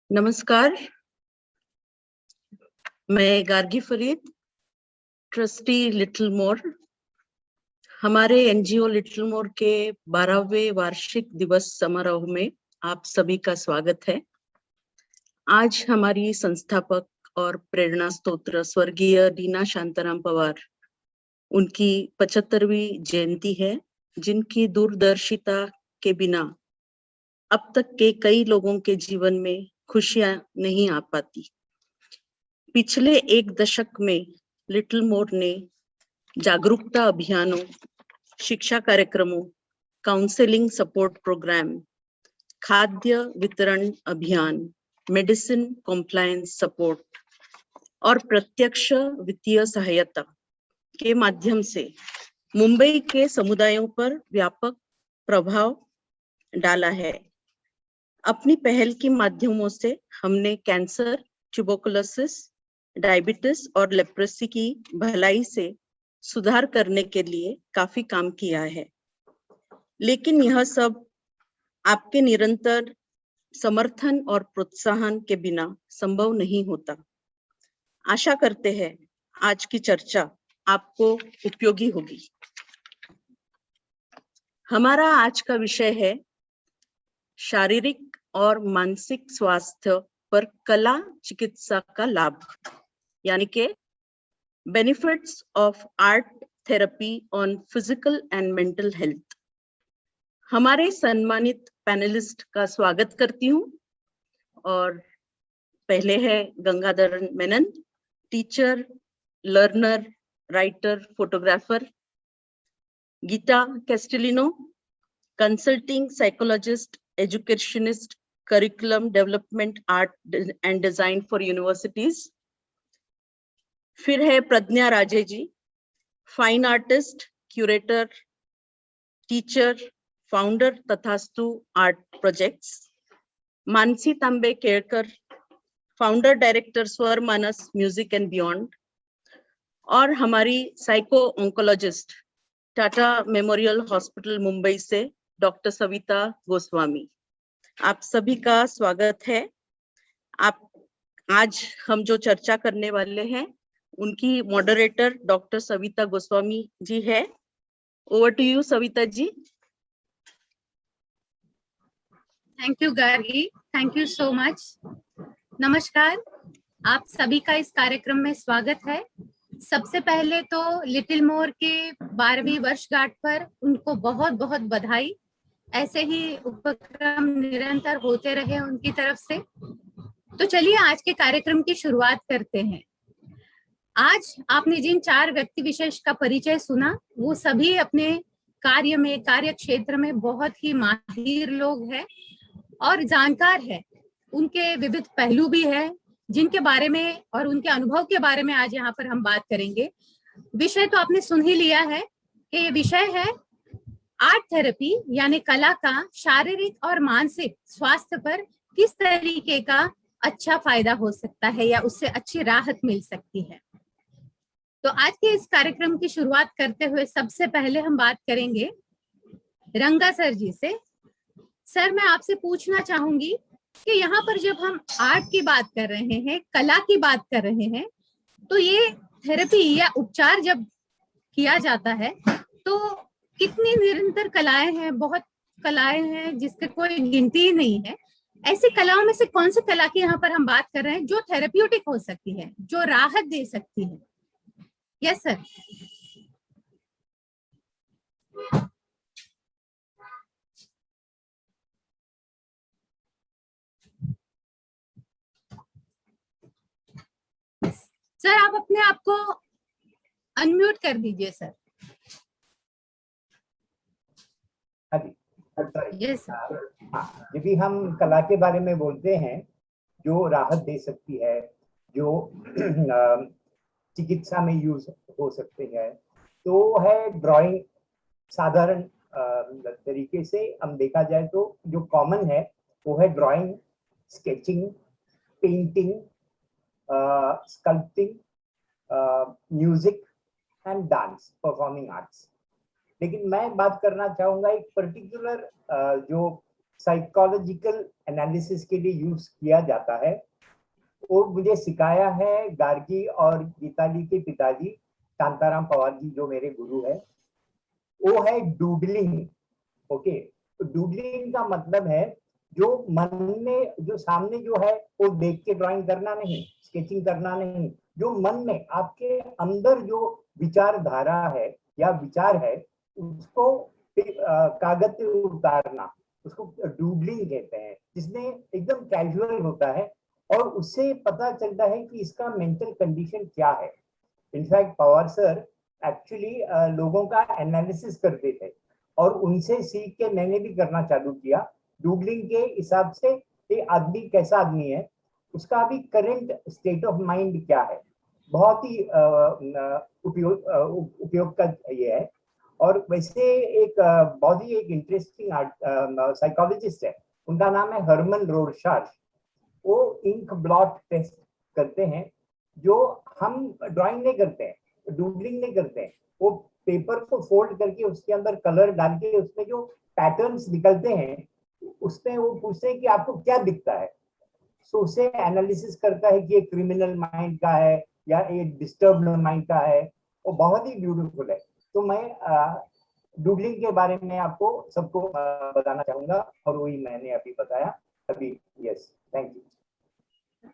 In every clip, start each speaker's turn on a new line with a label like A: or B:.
A: नमस्कार, मैं Gargi Farid, trustee little more. हमारे एनजीओ लिटिल मोर के 12वें वार्षिक दिवस समारोह में आप सभी का स्वागत है। आज हमारी संस्थापक और प्रेरणा स्तोत्र स्वर्गीय दीना शांताराम पवार, उनकी 75वीं जयंती है, जिनकी दूरदर्शिता के बिना अब तक के कई लोगों के जीवन में खुशियां नहीं आ पाती। पिछले एक दशक में लिटिल मोर ने जागरूकता अभियानों, शिक्षा कार्यक्रमों, काउंसलिंग सपोर्ट प्रोग्राम, खाद्य वितरण अभियान, मेडिसिन कॉम्प्लायंस सपोर्ट और प्रत्यक्ष वित्तीय सहायता के माध्यम से मुंबई के समुदायों पर व्यापक प्रभाव डाला है। अपनी पहल के माध्यमों से हमने कैंसर, ट्यूबरकुलोसिस, डायबिटीज और लेप्रेसी की भलाई से सुधार करने के लिए काफी काम किया है, लेकिन यह सब आपके निरंतर समर्थन और प्रोत्साहन के बिना संभव नहीं होता। आशा करते हैं आज की चर्चा आपको उपयोगी होगी। हमारा आज का विषय है शारीरिक और मानसिक स्वास्थ्य पर कला चिकित्सा का लाभ, यानी कि benefits of art therapy on physical and mental health. हमारे सम्मानित पैनलिस्ट का स्वागत करती हूँ और पहले है Gangadhar Menon, teacher, learner, writer, photographer. Geeta Castellino, consulting psychologist, educationist, curriculum development, art and design for universities. फिर है Pragya Raje ji, fine artist, curator, teacher, founder Tathastu art projects. Mansi Tambe Kelkar, founder director स्वर मानस म्यूजिक एंड बियॉन्ड। और हमारी psycho oncologist, Tata memorial hospital Mumbai से डॉक्टर सविता गोस्वामी। आप सभी का स्वागत है। आज हम जो चर्चा करने वाले हैं उनकी मॉडरेटर डॉक्टर सविता गोस्वामी जी है। Over to you Savita ji.
B: Thank you Gargi, thank you so much. नमस्कार, आप सभी का इस कार्यक्रम में स्वागत है। सबसे पहले तो लिटिल मोर के 12वीं वर्षगांठ पर उनको बहुत बहुत बधाई। ऐसे ही उपक्रम निरंतर होते रहे उनकी तरफ से। तो चलिए आज के कार्यक्रम की शुरुआत करते हैं। आज आपने जिन 4 व्यक्ति विशेष का परिचय सुना, वो सभी अपने कार्य में, कार्य क्षेत्र में बहुत ही माहिर लोग हैं और जानकार है। उनके विविध पहलू भी है जिनके बारे में और उनके अनुभव के बारे में आज यहाँ पर हम बात करेंगे। विषय तो आपने सुन ही लिया है कि ये विषय है आर्ट थेरेपी, यानी कला का शारीरिक और मानसिक स्वास्थ्य पर किस तरीके का अच्छा फायदा हो सकता है या उससे अच्छी राहत मिल सकती है। तो आज के इस कार्यक्रम की शुरुआत करते हुए सबसे पहले हम बात करेंगे रंगा सर जी से। सर, मैं आपसे पूछना चाहूंगी कि यहाँ पर जब हम आर्ट की बात कर रहे हैं, कला की बात कर रहे हैं, तो ये थेरेपी या उपचार जब किया जाता है तो कितनी निरंतर कलाएं हैं, बहुत कलाएं हैं जिसके कोई गिनती ही नहीं है। ऐसी कलाओं में से कौन सी कला की यहाँ पर हम बात कर रहे हैं जो थेरेप्यूटिक हो सकती है, जो राहत दे सकती है? Yes sir. सर, आप अपने आप को अनम्यूट कर दीजिए सर।
C: Yes sir. जब भी हम कला के बारे में बोलते हैं जो राहत दे सकती है, जो चिकित्सा में यूज हो सकते हैं, तो है ड्राइंग। साधारण तरीके से हम देखा जाए तो जो कॉमन है वो है drawing, sketching, painting, sculpting, music and dance, performing arts. लेकिन मैं बात करना चाहूंगा एक पर्टिकुलर जो साइकोलॉजिकल एनालिसिस के लिए यूज किया जाता है, वो मुझे सिखाया है गार्गी और गीताली के पिताजी शांताराम पवार जी, जो मेरे गुरु है। वो है डूडलिंग। ओके, तो डूडलिंग का मतलब है जो मन में, जो सामने जो है वो देख के ड्राइंग करना नहीं, स्केचिंग करना नहीं, जो मन में आपके अंदर जो विचारधारा है या विचार है उसको कागज पे उतारना, उसको डूडलिंग कहते हैं, जिसमें एकदम कैजुअल होता है और उससे पता चलता है कि इसका मेंटल कंडीशन क्या है। इनफैक्ट पवार सर एक्चुअली लोगों का एनालिसिस करते थे और उनसे सीख के मैंने भी करना चालू किया। डूडलिंग के हिसाब से ये आदमी कैसा आदमी है, उसका अभी करंट स्टेट ऑफ माइंड क्या है, बहुत ही उपयोग का ये है। और वैसे एक बहुत ही एक इंटरेस्टिंग साइकोलॉजिस्ट है, उनका नाम है हरमन रोरशार्च। वो इंक ब्लॉट टेस्ट करते हैं, जो हम ड्राइंग नहीं करते हैं, डूडलिंग नहीं करते हैं, वो पेपर को फोल्ड करके उसके अंदर कलर डाल के उसमें जो पैटर्न्स निकलते हैं उसमें वो पूछते हैं कि आपको क्या दिखता है। सो उसे एनालिसिस करता है कि ये क्रिमिनल माइंड का है या ये डिस्टर्ब्ड माइंड का है। वो बहुत ही ब्यूटीफुल है। तो मैं डूडलिंग के बारे में आपको सबको बताना चाहूंगा और वही मैंने अभी बताया अभी। Yes, thank you.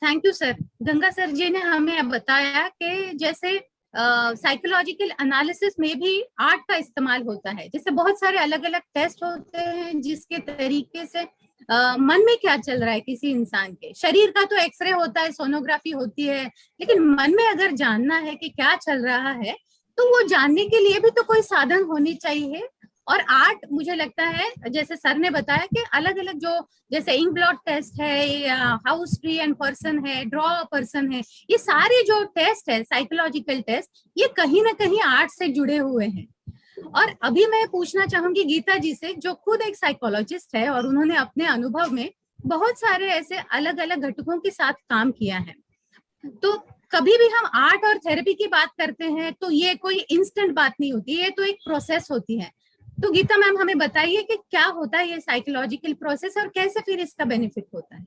B: Thank you sir. Ganga sir ji ने हमें बताया कि जैसे साइकोलॉजिकल एनालिसिस में भी आर्ट का इस्तेमाल होता है, जैसे बहुत सारे अलग अलग टेस्ट होते हैं जिसके तरीके से मन में क्या चल रहा है किसी इंसान के। शरीर का तो एक्सरे होता है, सोनोग्राफी होती है, लेकिन मन में अगर जानना है कि क्या चल रहा है तो वो जानने के लिए भी तो कोई साधन होनी चाहिए। और आर्ट मुझे लगता है जैसे सर ने बताया कि अलग अलग जो जैसे इंक ब्लॉट टेस्ट है या हाउस ट्री एंड पर्सन है, ड्रॉ पर्सन है, ये सारे जो टेस्ट है साइकोलॉजिकल टेस्ट, ये कहीं ना कहीं आर्ट से जुड़े हुए हैं। और अभी मैं पूछना चाहूंगी गीता जी से, जो खुद एक साइकोलॉजिस्ट है और उन्होंने अपने अनुभव में बहुत सारे ऐसे अलग अलग घटकों के साथ काम किया है। तो कभी भी हम आर्ट और थेरेपी की बात करते हैं तो ये कोई इंस्टेंट बात नहीं होती, ये तो एक प्रोसेस होती है। तो गीता मैम हमें बताइए कि क्या होता है ये साइकोलॉजिकल प्रोसेस और कैसे फिर इसका बेनिफिट होता है।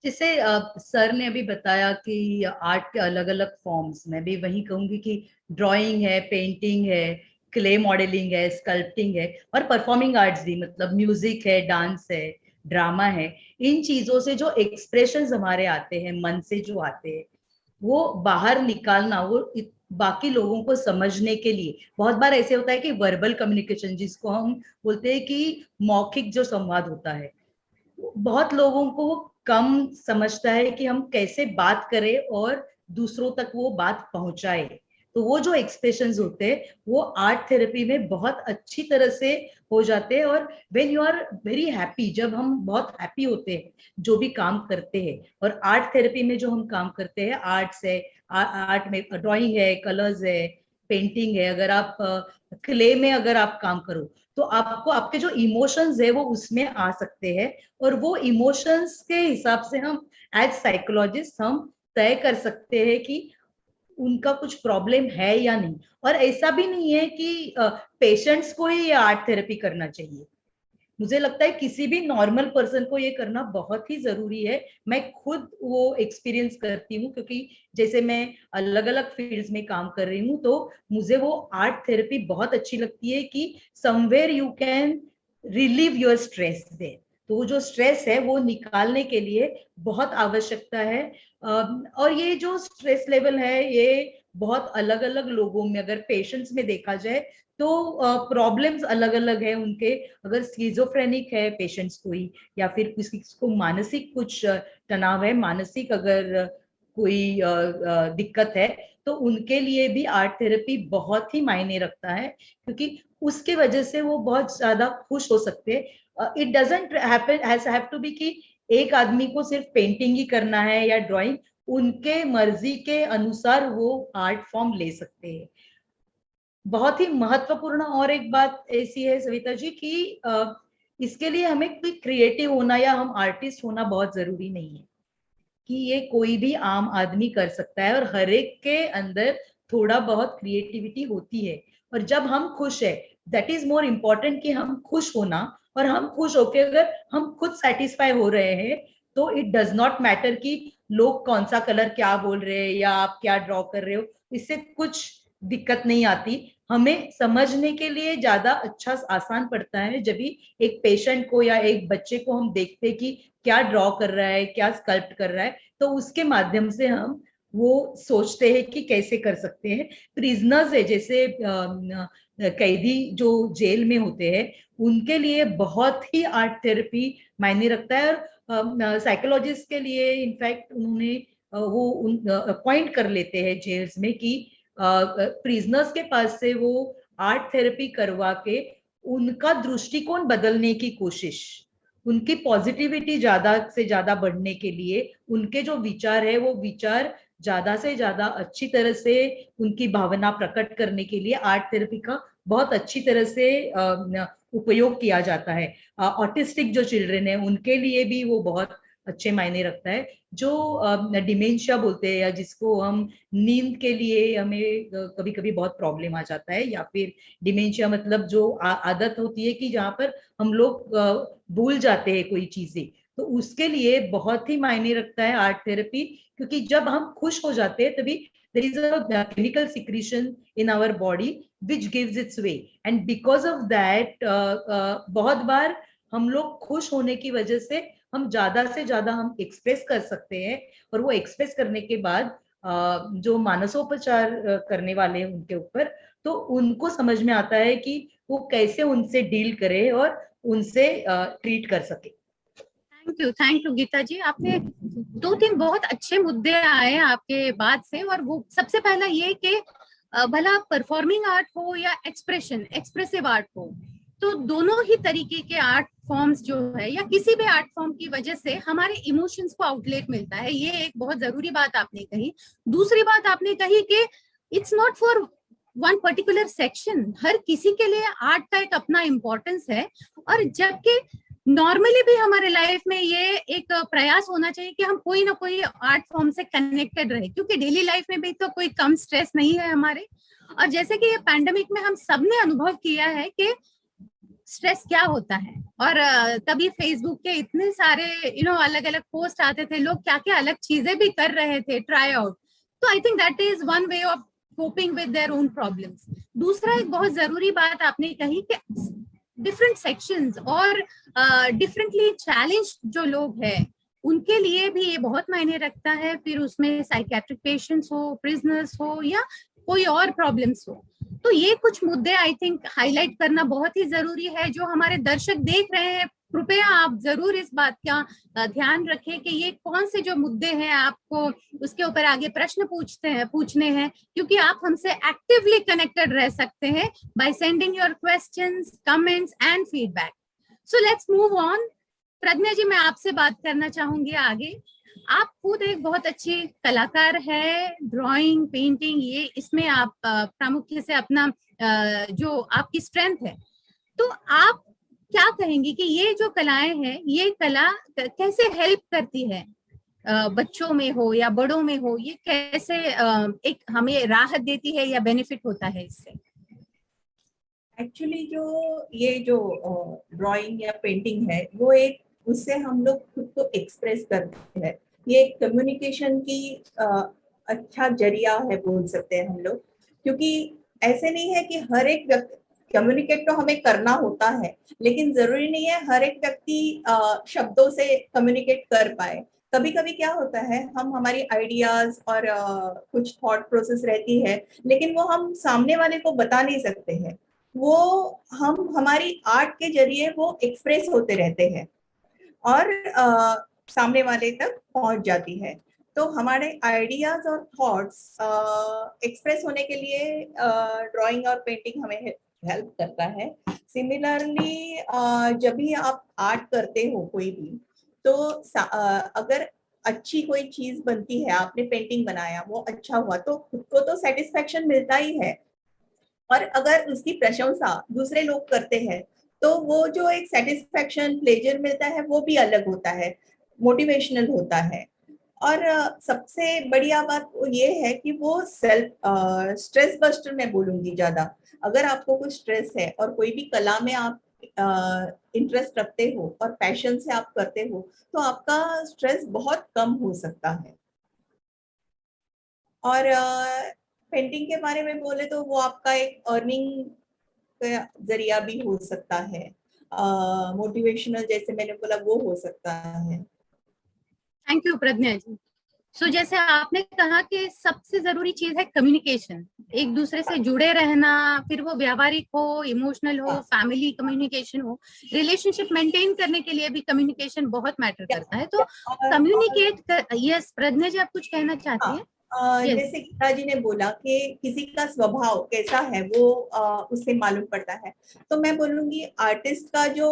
D: जैसे सर ने अभी बताया कि आर्ट के अलग अलग फॉर्म्स, मैं भी वही कहूंगी कि ड्राइंग है, पेंटिंग है, क्ले मॉडलिंग है, स्कल्पटिंग है और परफॉर्मिंग आर्ट्स भी, मतलब म्यूजिक है, डांस है, ड्रामा है। इन चीजों से जो एक्सप्रेशंस हमारे आते हैं, मन से जो आते हैं, वो बाहर निकालना, वो बाकी लोगों को समझने के लिए, बहुत बार ऐसे होता है कि वर्बल कम्युनिकेशन, जिसको हम बोलते हैं कि मौखिक जो संवाद होता है, बहुत लोगों को कम समझता है कि हम कैसे बात करें और दूसरों तक वो बात पहुंचाए। तो वो जो एक्सप्रेशंस होते हैं वो आर्ट थेरेपी में बहुत अच्छी तरह से हो जाते हैं। और when you are very happy, जब हम बहुत हैप्पी होते हैं जो भी काम करते हैं, और आर्ट थेरेपी में जो हम काम करते हैं, आर्ट्स है, आर्ट में ड्राइंग है, कलर्स है, पेंटिंग है, अगर आप क्ले में अगर आप काम करो तो आपको आपके जो इमोशंस है वो उसमें आ सकते हैं, और वो इमोशंस के हिसाब से हम एज साइकोलॉजिस्ट हम तय कर सकते हैं कि उनका कुछ प्रॉब्लम है या नहीं। और ऐसा भी नहीं है कि पेशेंट्स को ही आर्ट थेरेपी करना चाहिए। मुझे लगता है किसी भी नॉर्मल पर्सन को ये करना बहुत ही जरूरी है। मैं खुद वो एक्सपीरियंस करती हूँ, क्योंकि जैसे मैं अलग अलग फील्ड्स में काम कर रही हूँ, तो मुझे वो आर्ट थेरेपी बहुत अच्छी लगती है कि somewhere you can relieve your stress there. तो वो जो स्ट्रेस है वो निकालने के लिए बहुत आवश्यकता है। और ये जो स्ट्रेस लेवल है ये बहुत अलग अलग लोगों में, अगर पेशेंट्स में देखा जाए तो प्रॉब्लम्स अलग अलग है उनके। अगर स्किज़ोफ्रेनिक है पेशेंट्स कोई, या फिर किसी को मानसिक कुछ तनाव है, मानसिक अगर कोई दिक्कत है, तो उनके लिए भी आर्ट थेरेपी बहुत ही मायने रखता है, क्योंकि उसके वजह से वो बहुत ज्यादा खुश हो सकते हैं। It doesn't have to be कि एक आदमी को सिर्फ पेंटिंग ही करना है या ड्राइंग, उनके मर्जी के अनुसार वो आर्ट फॉर्म ले सकते हैं। बहुत ही महत्वपूर्ण और एक बात ऐसी है सविता जी कि इसके लिए हमें कोई क्रिएटिव होना या हम आर्टिस्ट होना बहुत जरूरी नहीं है, कि ये कोई भी आम आदमी कर सकता है, और हर एक के अंदर थोड़ा बहुत क्रिएटिविटी होती है। और जब हम खुश है, दैट इज मोर इम्पोर्टेंट कि हम खुश होना और हम खुश होके अगर हम खुद सेटिस्फाई हो रहे हैं तो इट डज नॉट मैटर कि लोग कौन सा कलर क्या बोल रहे हैं या आप क्या ड्रॉ कर रहे हो, इससे कुछ दिक्कत नहीं आती। हमें समझने के लिए ज्यादा अच्छा आसान पड़ता है जब भी एक पेशेंट को या एक बच्चे को हम देखते हैं कि क्या ड्रॉ कर रहा है, क्या स्कल्प्ट कर रहा है, तो उसके माध्यम से हम वो सोचते हैं कि कैसे कर सकते हैं। प्रिजनर्स है जैसे कैदी जो जेल में होते हैं, उनके लिए बहुत ही आर्ट थेरेपी मायने रखता है। और साइकोलॉजिस्ट के लिए इनफैक्ट उन्होंने वो अपॉइंट कर लेते हैं जेल्स में कि प्रिजनर्स के पास से वो आर्ट थेरेपी करवा के उनका दृष्टिकोण बदलने की कोशिश, उनकी पॉजिटिविटी ज्यादा से ज्यादा बढ़ने के लिए, उनके जो विचार है वो विचार ज्यादा से ज्यादा अच्छी तरह से उनकी भावना प्रकट करने के लिए आर्ट थेरेपी का बहुत अच्छी तरह से उपयोग किया जाता है। ऑटिस्टिक जो चिल्ड्रन है उनके लिए भी वो बहुत अच्छे मायने रखता है। जो डिमेंशिया बोलते हैं या जिसको हम नींद के लिए हमें कभी कभी बहुत प्रॉब्लम आ जाता है, या फिर डिमेंशिया मतलब जो आदत होती है कि जहाँ पर हम लोग भूल जाते हैं कोई चीजें, तो उसके लिए बहुत ही मायने रखता है आर्ट थेरेपी। क्योंकि जब हम खुश हो जाते हैं तभी there is a chemical secretion in our body which gives its way, and because of that बहुत बार हम लोग खुश होने की वजह से हम ज्यादा से ज्यादा हम एक्सप्रेस कर सकते हैं। और वो एक्सप्रेस करने के बाद जो मानसोपचार करने वाले हैं उनके ऊपर, तो उनको समझ में आता है कि वो कैसे उनसे डील करे और उनसे ट्रीट कर सके।
B: थैंक यू गीता जी। आपने 2-3 बहुत अच्छे मुद्दे आए आपके बात से, और वो सबसे पहला ये कि भला परफॉर्मिंग आर्ट हो या एक्सप्रेसिव आर्ट हो, तो दोनों ही तरीके के आर्ट फॉर्म्स जो है या किसी भी आर्ट फॉर्म की वजह से हमारे इमोशंस को आउटलेट मिलता है। ये एक बहुत जरूरी बात आपने कही। दूसरी बात आपने कही कि it's not for one particular section, हर किसी के लिए आर्ट का एक अपना इम्पोर्टेंस है। और जबकि नॉर्मली भी हमारे लाइफ में ये एक प्रयास होना चाहिए कि हम कोई ना कोई आर्ट फॉर्म से कनेक्टेड रहे, क्योंकि डेली लाइफ में भी तो कोई कम स्ट्रेस नहीं है हमारे। और जैसे कि ये पैंडेमिक में हम सबने अनुभव किया है कि स्ट्रेस क्या होता है, और तभी फेसबुक के इतने सारे अलग अलग पोस्ट आते थे, लोग क्या क्या अलग चीजें भी कर रहे थे ट्राई आउट। तो आई think that is one way of coping with their own problems. दूसरा एक बहुत जरूरी बात आपने कही कि डिफरेंट सेक्शंस और डिफरेंटली चैलेंज जो लोग हैं उनके लिए भी ये बहुत मायने रखता है। फिर उसमें साइकियाट्रिक पेशेंट्स हो, प्रिजनर्स हो या कोई और प्रॉब्लम्स हो, तो ये कुछ मुद्दे आई थिंक हाईलाइट करना बहुत ही जरूरी है। जो हमारे दर्शक देख रहे हैं, कृपया आप जरूर इस बात का ध्यान रखें कि ये कौन से जो मुद्दे हैं आपको उसके ऊपर आगे प्रश्न पूछने हैं, क्योंकि आप हमसे एक्टिवली कनेक्टेड रह सकते हैं by sending your questions, comments and feedback. So let's move on. Pragya ji, मैं आपसे बात करना चाहूंगी आगे। आप खुद एक बहुत अच्छी कलाकार है, ड्राइंग, पेंटिंग, ये इसमें आप प्रामुख्य से अपना जो आपकी स्ट्रेंथ है, तो आप क्या कहेंगी कि ये जो कलाएं हैं, ये कला कैसे हेल्प करती है बच्चों में हो या बड़ों में हो, ये कैसे एक हमें राहत देती है या बेनिफिट होता है इससे?
E: एक्चुअली ये जो ड्राइंग या पेंटिंग है वो एक, उससे हम लोग खुद को एक्सप्रेस करते हैं। ये एक कम्युनिकेशन की अच्छा जरिया है बोल सकते हैं हम लोग, क्योंकि ऐसे नहीं है कि हर एक व्यक्ति कम्युनिकेट तो हमें करना होता है, लेकिन जरूरी नहीं है हर एक व्यक्ति शब्दों से कम्युनिकेट कर पाए। कभी कभी क्या होता है, हम हमारी आइडियाज और कुछ थॉट प्रोसेस रहती है, लेकिन वो हम सामने वाले को बता नहीं सकते हैं। वो हम हमारी आर्ट के जरिए वो एक्सप्रेस होते रहते हैं और सामने वाले तक पहुंच जाती है। तो हमारे आइडियाज और थॉट्स एक्सप्रेस होने के लिए ड्राइंग और पेंटिंग हमें हेल्प करता है। सिमिलरली जब भी आप आर्ट करते हो कोई भी, तो अगर अच्छी कोई चीज बनती है, आपने पेंटिंग बनाया, वो अच्छा हुआ, तो खुद को तो सेटिस्फेक्शन मिलता ही है, और अगर उसकी प्रशंसा दूसरे लोग करते हैं तो वो जो एक सेटिस्फेक्शन, प्लेजर मिलता है, वो भी अलग होता है, मोटिवेशनल होता है। और सबसे बढ़िया बात ये है कि वो सेल्फ स्ट्रेस बस्टर मैं बोलूंगी ज्यादा। अगर आपको कोई स्ट्रेस है और कोई भी कला में आप इंटरेस्ट रखते हो और पैशन से आप करते हो तो आपका स्ट्रेस बहुत कम हो सकता है। और पेंटिंग के बारे में बोले तो वो आपका एक अर्निंग का जरिया भी हो सकता है, मोटिवेशनल जैसे मैंने बोला वो हो सकता है।
B: थैंक यू प्रज्ञा जी। सो जैसे आपने कहा कि सबसे जरूरी चीज है कम्युनिकेशन, एक दूसरे से जुड़े रहना, फिर वो व्यावहारिक हो, इमोशनल हो, फैमिली कम्युनिकेशन हो, रिलेशनशिप मेंटेन करने के लिए भी कम्युनिकेशन बहुत मैटर करता है। तो कम्युनिकेट यस प्रज्ञा जी, आप कुछ कहना चाहती हैं?
E: जैसे गीता जी ने बोला कि किसी का स्वभाव कैसा है वो उससे मालूम पड़ता है, तो मैं बोलूंगी आर्टिस्ट का जो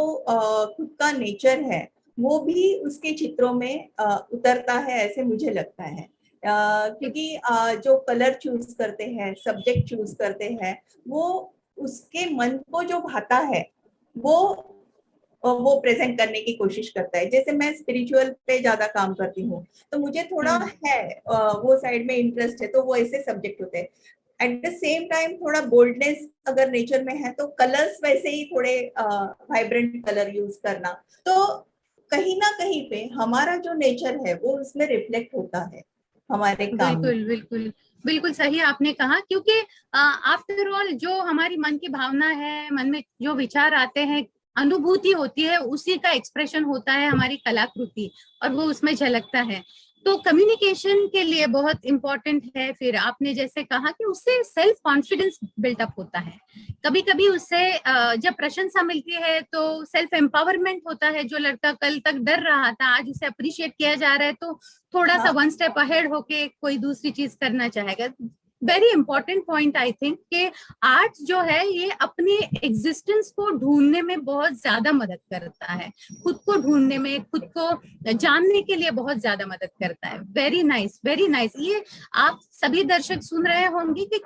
E: खुद का नेचर है वो भी उसके चित्रों में उतरता है, ऐसे मुझे लगता है। क्योंकि जो कलर चूज करते हैं, सब्जेक्ट चूज करते हैं, वो उसके मन को जो भाता है वो प्रेजेंट करने की कोशिश करता है। जैसे मैं स्पिरिचुअल पे ज्यादा काम करती हूँ तो मुझे थोड़ा है वो साइड में इंटरेस्ट है, तो वो ऐसे सब्जेक्ट होते हैं। एट द सेम टाइम थोड़ा बोल्डनेस अगर नेचर में है तो कलर्स वैसे ही थोड़े वाइब्रेंट कलर यूज करना, तो कहीं ना कहीं पे हमारा जो नेचर है वो उसमें रिफ्लेक्ट होता है हमारे काम में।
B: बिल्कुल बिल्कुल बिल्कुल सही आपने कहा, क्योंकि आफ्टर ऑल जो हमारी मन की भावना है, मन में जो विचार आते हैं, अनुभूति होती है, उसी का एक्सप्रेशन होता है हमारी कलाकृति, और वो उसमें झलकता है। तो कम्युनिकेशन के लिए बहुत इंपॉर्टेंट है। फिर आपने जैसे कहा कि उससे सेल्फ कॉन्फिडेंस बिल्टअप होता है, कभी कभी उससे जब प्रशंसा मिलती है तो सेल्फ एम्पावरमेंट होता है। जो लड़का कल तक डर रहा था, आज उसे अप्रिशिएट किया जा रहा है, तो थोड़ा सा वन स्टेप अहेड होके कोई दूसरी चीज करना चाहेगा। Very important point I think कि आर्ट जो है ये अपने एग्जिस्टेंस को ढूंढने में बहुत ज्यादा मदद करता है, खुद को ढूंढने में, खुद को जानने के लिए बहुत ज्यादा मदद करता है। Very nice, very nice. ये आप सभी दर्शक सुन रहे होंगे कि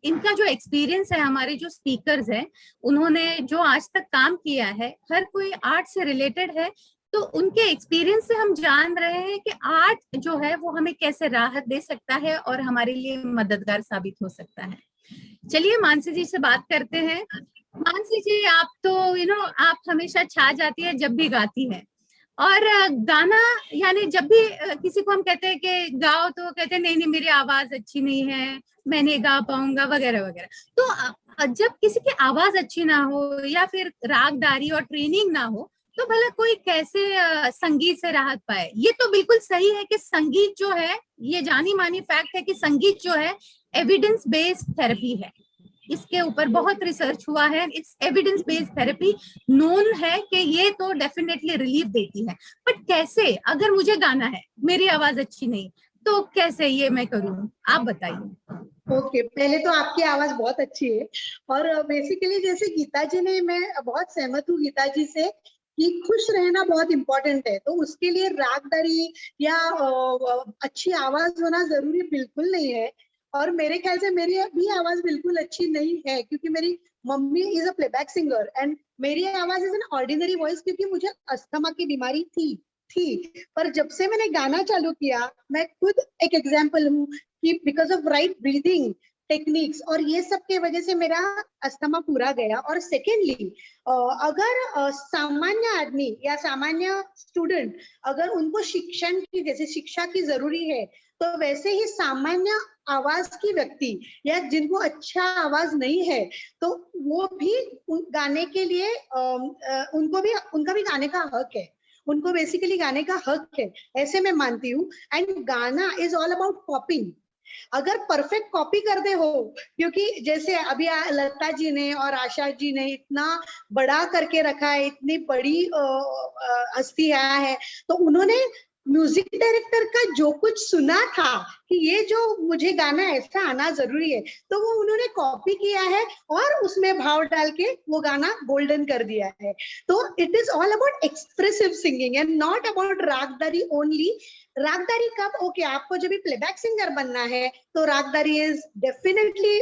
B: इनका जो एक्सपीरियंस है, हमारे जो स्पीकर्स हैं, उन्होंने जो आज तक काम किया है, हर कोई आर्ट से रिलेटेड है। तो उनके एक्सपीरियंस से हम जान रहे हैं कि आर्ट जो है वो हमें कैसे राहत दे सकता है और हमारे लिए मददगार साबित हो सकता है। चलिए मानसी जी से बात करते हैं। मानसी जी, आप तो आप हमेशा छा जाती है जब भी गाती हैं, और गाना यानी जब भी किसी को हम कहते हैं कि गाओ, तो वो कहते हैं नहीं नहीं मेरी आवाज अच्छी नहीं है, मैं नहीं गा पाऊंगा वगैरह वगैरह। तो जब किसी की आवाज अच्छी ना हो या फिर रागदारी और ट्रेनिंग ना हो, तो भला कोई कैसे संगीत से राहत पाए? ये तो बिल्कुल सही है कि संगीत जो है, ये जानी मानी फैक्ट है कि संगीत जो है एविडेंस बेस्ड थेरेपी है। इसके ऊपर बहुत रिसर्च हुआ है, it's evidence based therapy, known है कि ये तो डेफिनेटली रिलीफ देती है। बट कैसे, अगर मुझे गाना है, मेरी आवाज अच्छी नहीं, तो कैसे ये मैं करूं? आप बताइए।
F: ओके, पहले तो आपकी आवाज बहुत अच्छी है, और बेसिकली जैसे गीता जी ने, मैं बहुत सहमत हूँ गीता जी से कि खुश रहना बहुत इंपॉर्टेंट है। तो उसके लिए रागदारी या अच्छी आवाज होना जरूरी बिल्कुल नहीं है। और मेरे ख्याल से मेरी भी आवाज बिल्कुल अच्छी नहीं है, क्योंकि मेरी mummy is a playback singer and मेरी आवाज इज एन ऑर्डिनरी वॉइस, क्योंकि मुझे अस्थमा की बीमारी थी। पर जब से मैंने गाना चालू किया, मैं खुद एक एग्जाम्पल हूँ कि because of right breathing techniques और ये सब के वजह से मेरा अस्थमा पूरा गया। और सेकेंडली, अगर सामान्य आदमी या सामान्य स्टूडेंट, अगर उनको शिक्षण की, जैसे शिक्षा की जरूरी है, तो वैसे ही सामान्य आवाज की व्यक्ति या जिनको अच्छा आवाज नहीं है, तो वो भी गाने के लिए उनका भी गाने का हक है, उनको बेसिकली गाने का हक है, ऐसे मैं मानती हूँ। एंड गाना इज ऑल अबाउट कॉपिंग। अगर परफेक्ट कॉपी कर दे हो, क्योंकि जैसे अभी लता जी ने और आशा जी ने इतना बड़ा करके रखा है, इतनी बड़ी हस्ती आया है, तो उन्होंने म्यूजिक डायरेक्टर का जो कुछ सुना था कि ये जो मुझे गाना ऐसा आना जरूरी है, तो वो उन्होंने कॉपी किया है और उसमें भाव डाल के वो गाना गोल्डन कर दिया है। तो it is all about expressive singing and not about रागदारी ओनली। रागदारी कब, ओके, आपको जब भी प्लेबैक सिंगर बनना है तो रागदारी इज डेफिनेटली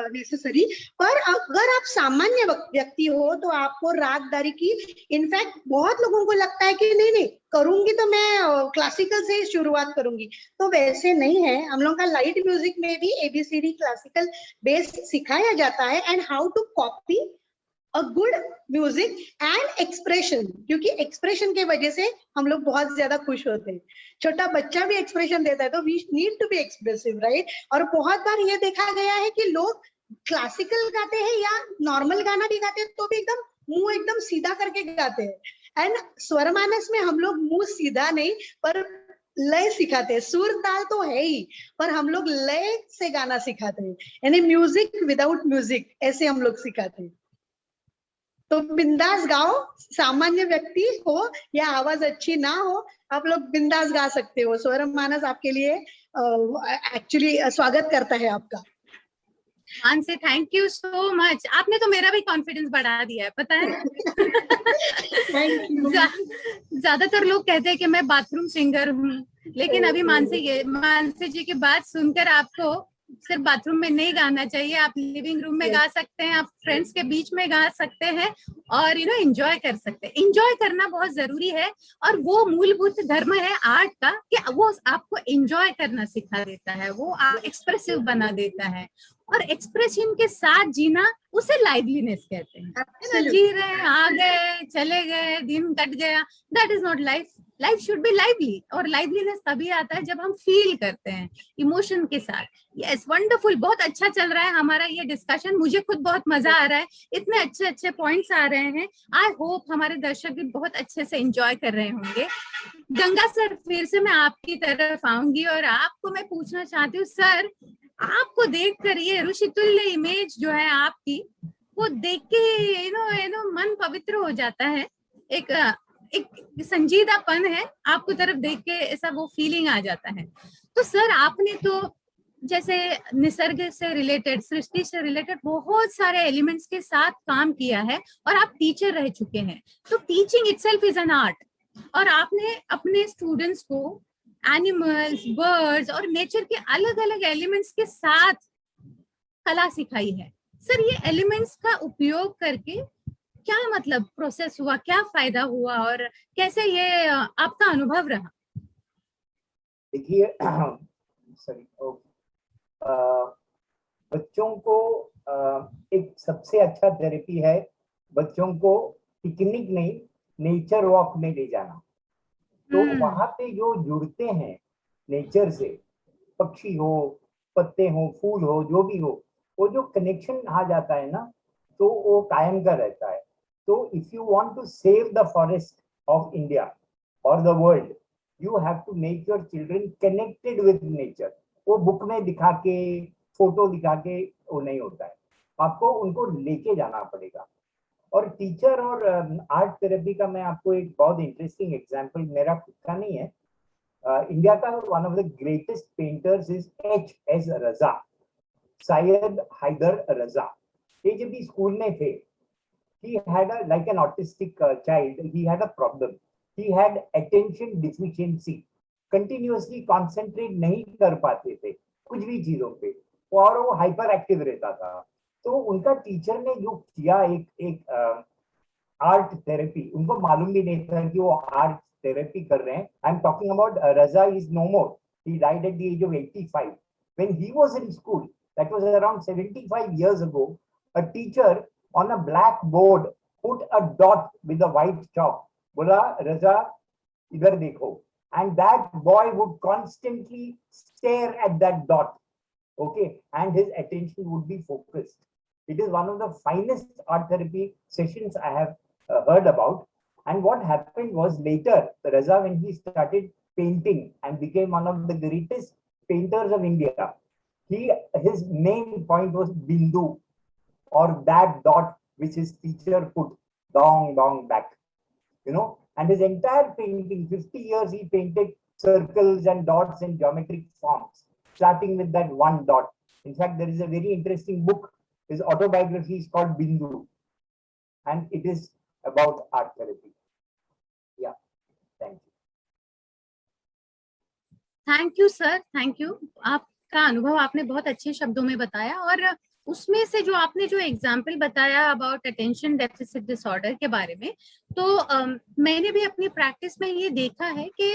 F: नेसेसरी। पर अगर आप सामान्य व्यक्ति हो तो आपको रागदारी की, इनफैक्ट बहुत लोगों को लगता है कि नहीं करूंगी तो मैं क्लासिकल से शुरुआत करूंगी, तो वैसे नहीं है। हम लोग का लाइट म्यूजिक में भी ABCD क्लासिकल बेस सिखाया जाता है and how to copy a good music and expression, क्योंकि एक्सप्रेशन के वजह से हम लोग बहुत ज्यादा खुश होते हैं। छोटा बच्चा भी एक्सप्रेशन देता है, तो we need to be expressive, right. और बहुत बार ये देखा गया है कि लोग क्लासिकल गाते हैं या नॉर्मल गाना भी गाते हैं तो भी एकदम मुंह एकदम सीधा करके गाते हैं। एंड स्वरमानस में हम लोग मुंह सीधा नहीं पर लय सिखाते हैं। सुर ताल तो है ही, पर हम लोग लय से गाना सिखाते हैं, यानी म्यूजिक विदाउट म्यूजिक, ऐसे हम लोग सिखाते हैं। तो बिंदास गाओ, सामान्य व्यक्ति हो या आवाज अच्छी ना हो, आप लोग बिंदास गा सकते हो। स्वरमानस आपके लिए एक्चुअली स्वागत करता है आपका।
B: Mansi, thank you so much. आपने तो मेरा भी कॉन्फिडेंस बढ़ा दिया है, पता है।
F: Thank you.
B: ज्यादातर लोग कहते हैं कि मैं बाथरूम सिंगर हूँ, लेकिन अभी मानसी जी की बात सुनकर आपको सिर्फ बाथरूम में नहीं गाना चाहिए, आप लिविंग रूम में गा सकते हैं, आप फ्रेंड्स के बीच में गा सकते हैं और एंजॉय कर सकते हैं। एंजॉय करना बहुत जरूरी है और वो मूलभूत धर्म है आर्ट का कि वो आपको एंजॉय करना सिखा देता है, वो एक्सप्रेसिव बना देता है। और एक्सप्रेशन के साथ जीना, उसे लाइवलीनेस कहते हैं। जी रहे हैं, आ गए चले गए, दिन कट गया, that is not life. Life should be lively, और लाइवलीनेस तभी आता है जब हम फील करते हैं इमोशन के साथ। यस, वंडरफुल, बहुत अच्छा चल रहा है हमारा ये डिस्कशन, मुझे खुद बहुत मजा आ रहा है, इतने अच्छे अच्छे पॉइंट्स आ रहे हैं। आई होप हमारे दर्शक भी बहुत अच्छे से एंजॉय कर रहे होंगे। गंगा सर, फिर से मैं आपकी तरफ आऊंगी और आपको मैं पूछना चाहती हूँ सर, आपको देखकर ये ऋषितुल्य इमेज जो है आपकी, वो देख के मन पवित्र हो जाता है। एक संजीदापन है आपको तरफ देख के, ऐसा वो फीलिंग आ जाता है। तो सर, आपने तो जैसे निसर्ग से रिलेटेड, सृष्टि से रिलेटेड बहुत सारे एलिमेंट्स के साथ काम किया है और आप टीचर रह चुके हैं। तो teaching itself is an art, और आपने अपने स्टूडेंट्स को एनिमल्स, बर्ड्स और नेचर के अलग अलग एलिमेंट्स के साथ कला सिखाई है। सर, ये एलिमेंट्स का उपयोग करके क्या मतलब प्रोसेस हुआ, क्या फायदा हुआ और कैसे ये आपका अनुभव रहा?
C: देखिए, बच्चों को एक सबसे अच्छा थेरेपी है बच्चों को पिकनिक नहीं, नेचर वॉक में ले जाना। तो वहां पे जो जुड़ते हैं नेचर से, पक्षी हो, पत्ते हो, फूल हो, जो भी हो, वो जो कनेक्शन आ जाता है ना, तो वो कायम का रहता है। तो if you want to save the forest of India और the world, you have to make your children connected with nature. वो बुक में दिखा के, फोटो दिखा के वो नहीं होता है, आपको उनको लेके जाना पड़ेगा। और टीचर और आर्ट थेरेपी का मैं आपको एक बहुत इंटरेस्टिंग एग्जांपल, मेरा खुद का नहीं है, इंडिया का one of the greatest painters is H.S. रजा, सैयद हैदर रजा। ये जब भी स्कूल में थे, he had a like an autistic child, he had a problem, he had attention deficiency, continuously concentrate नहीं कर पाते थे कुछ भी चीजों पे, और वो हाइपर एक्टिव रहता था। तो उनका टीचर ने जो किया एक आर्ट थेरेपी, उनको मालूम भी नहीं था कि वो आर्ट थेरेपी कर रहे हैं। I am talking about Raza is no more, he died at the age of 85। When he was in school, that was around 75 years ago, a teacher on a black board put a dot with a white chalk, बोला रजा इधर देखो, and that boy would constantly stare at that dot, okay, and his attention would be focused. It is one of the finest art therapy sessions I have heard about. And what happened was, later Raza, when he started painting and became one of the greatest painters of India, his main point was Bindu, or that dot which his teacher put dong back, and his entire painting, 50 years, he painted circles and dots and geometric forms, starting with that one dot. In fact, there is a very interesting book, his autobiography is called Bindu, and it is about art therapy. Yeah, thank you.
B: Thank you sir, thank you. आपका अनुभव आपने बहुत अच्छे शब्दों में बताया, और उसमें से जो आपने जो एग्जाम्पल बताया अबाउट अटेंशन डेफिसिट डिसऑर्डर के बारे में, तो मैंने भी अपनी प्रैक्टिस में ये देखा है कि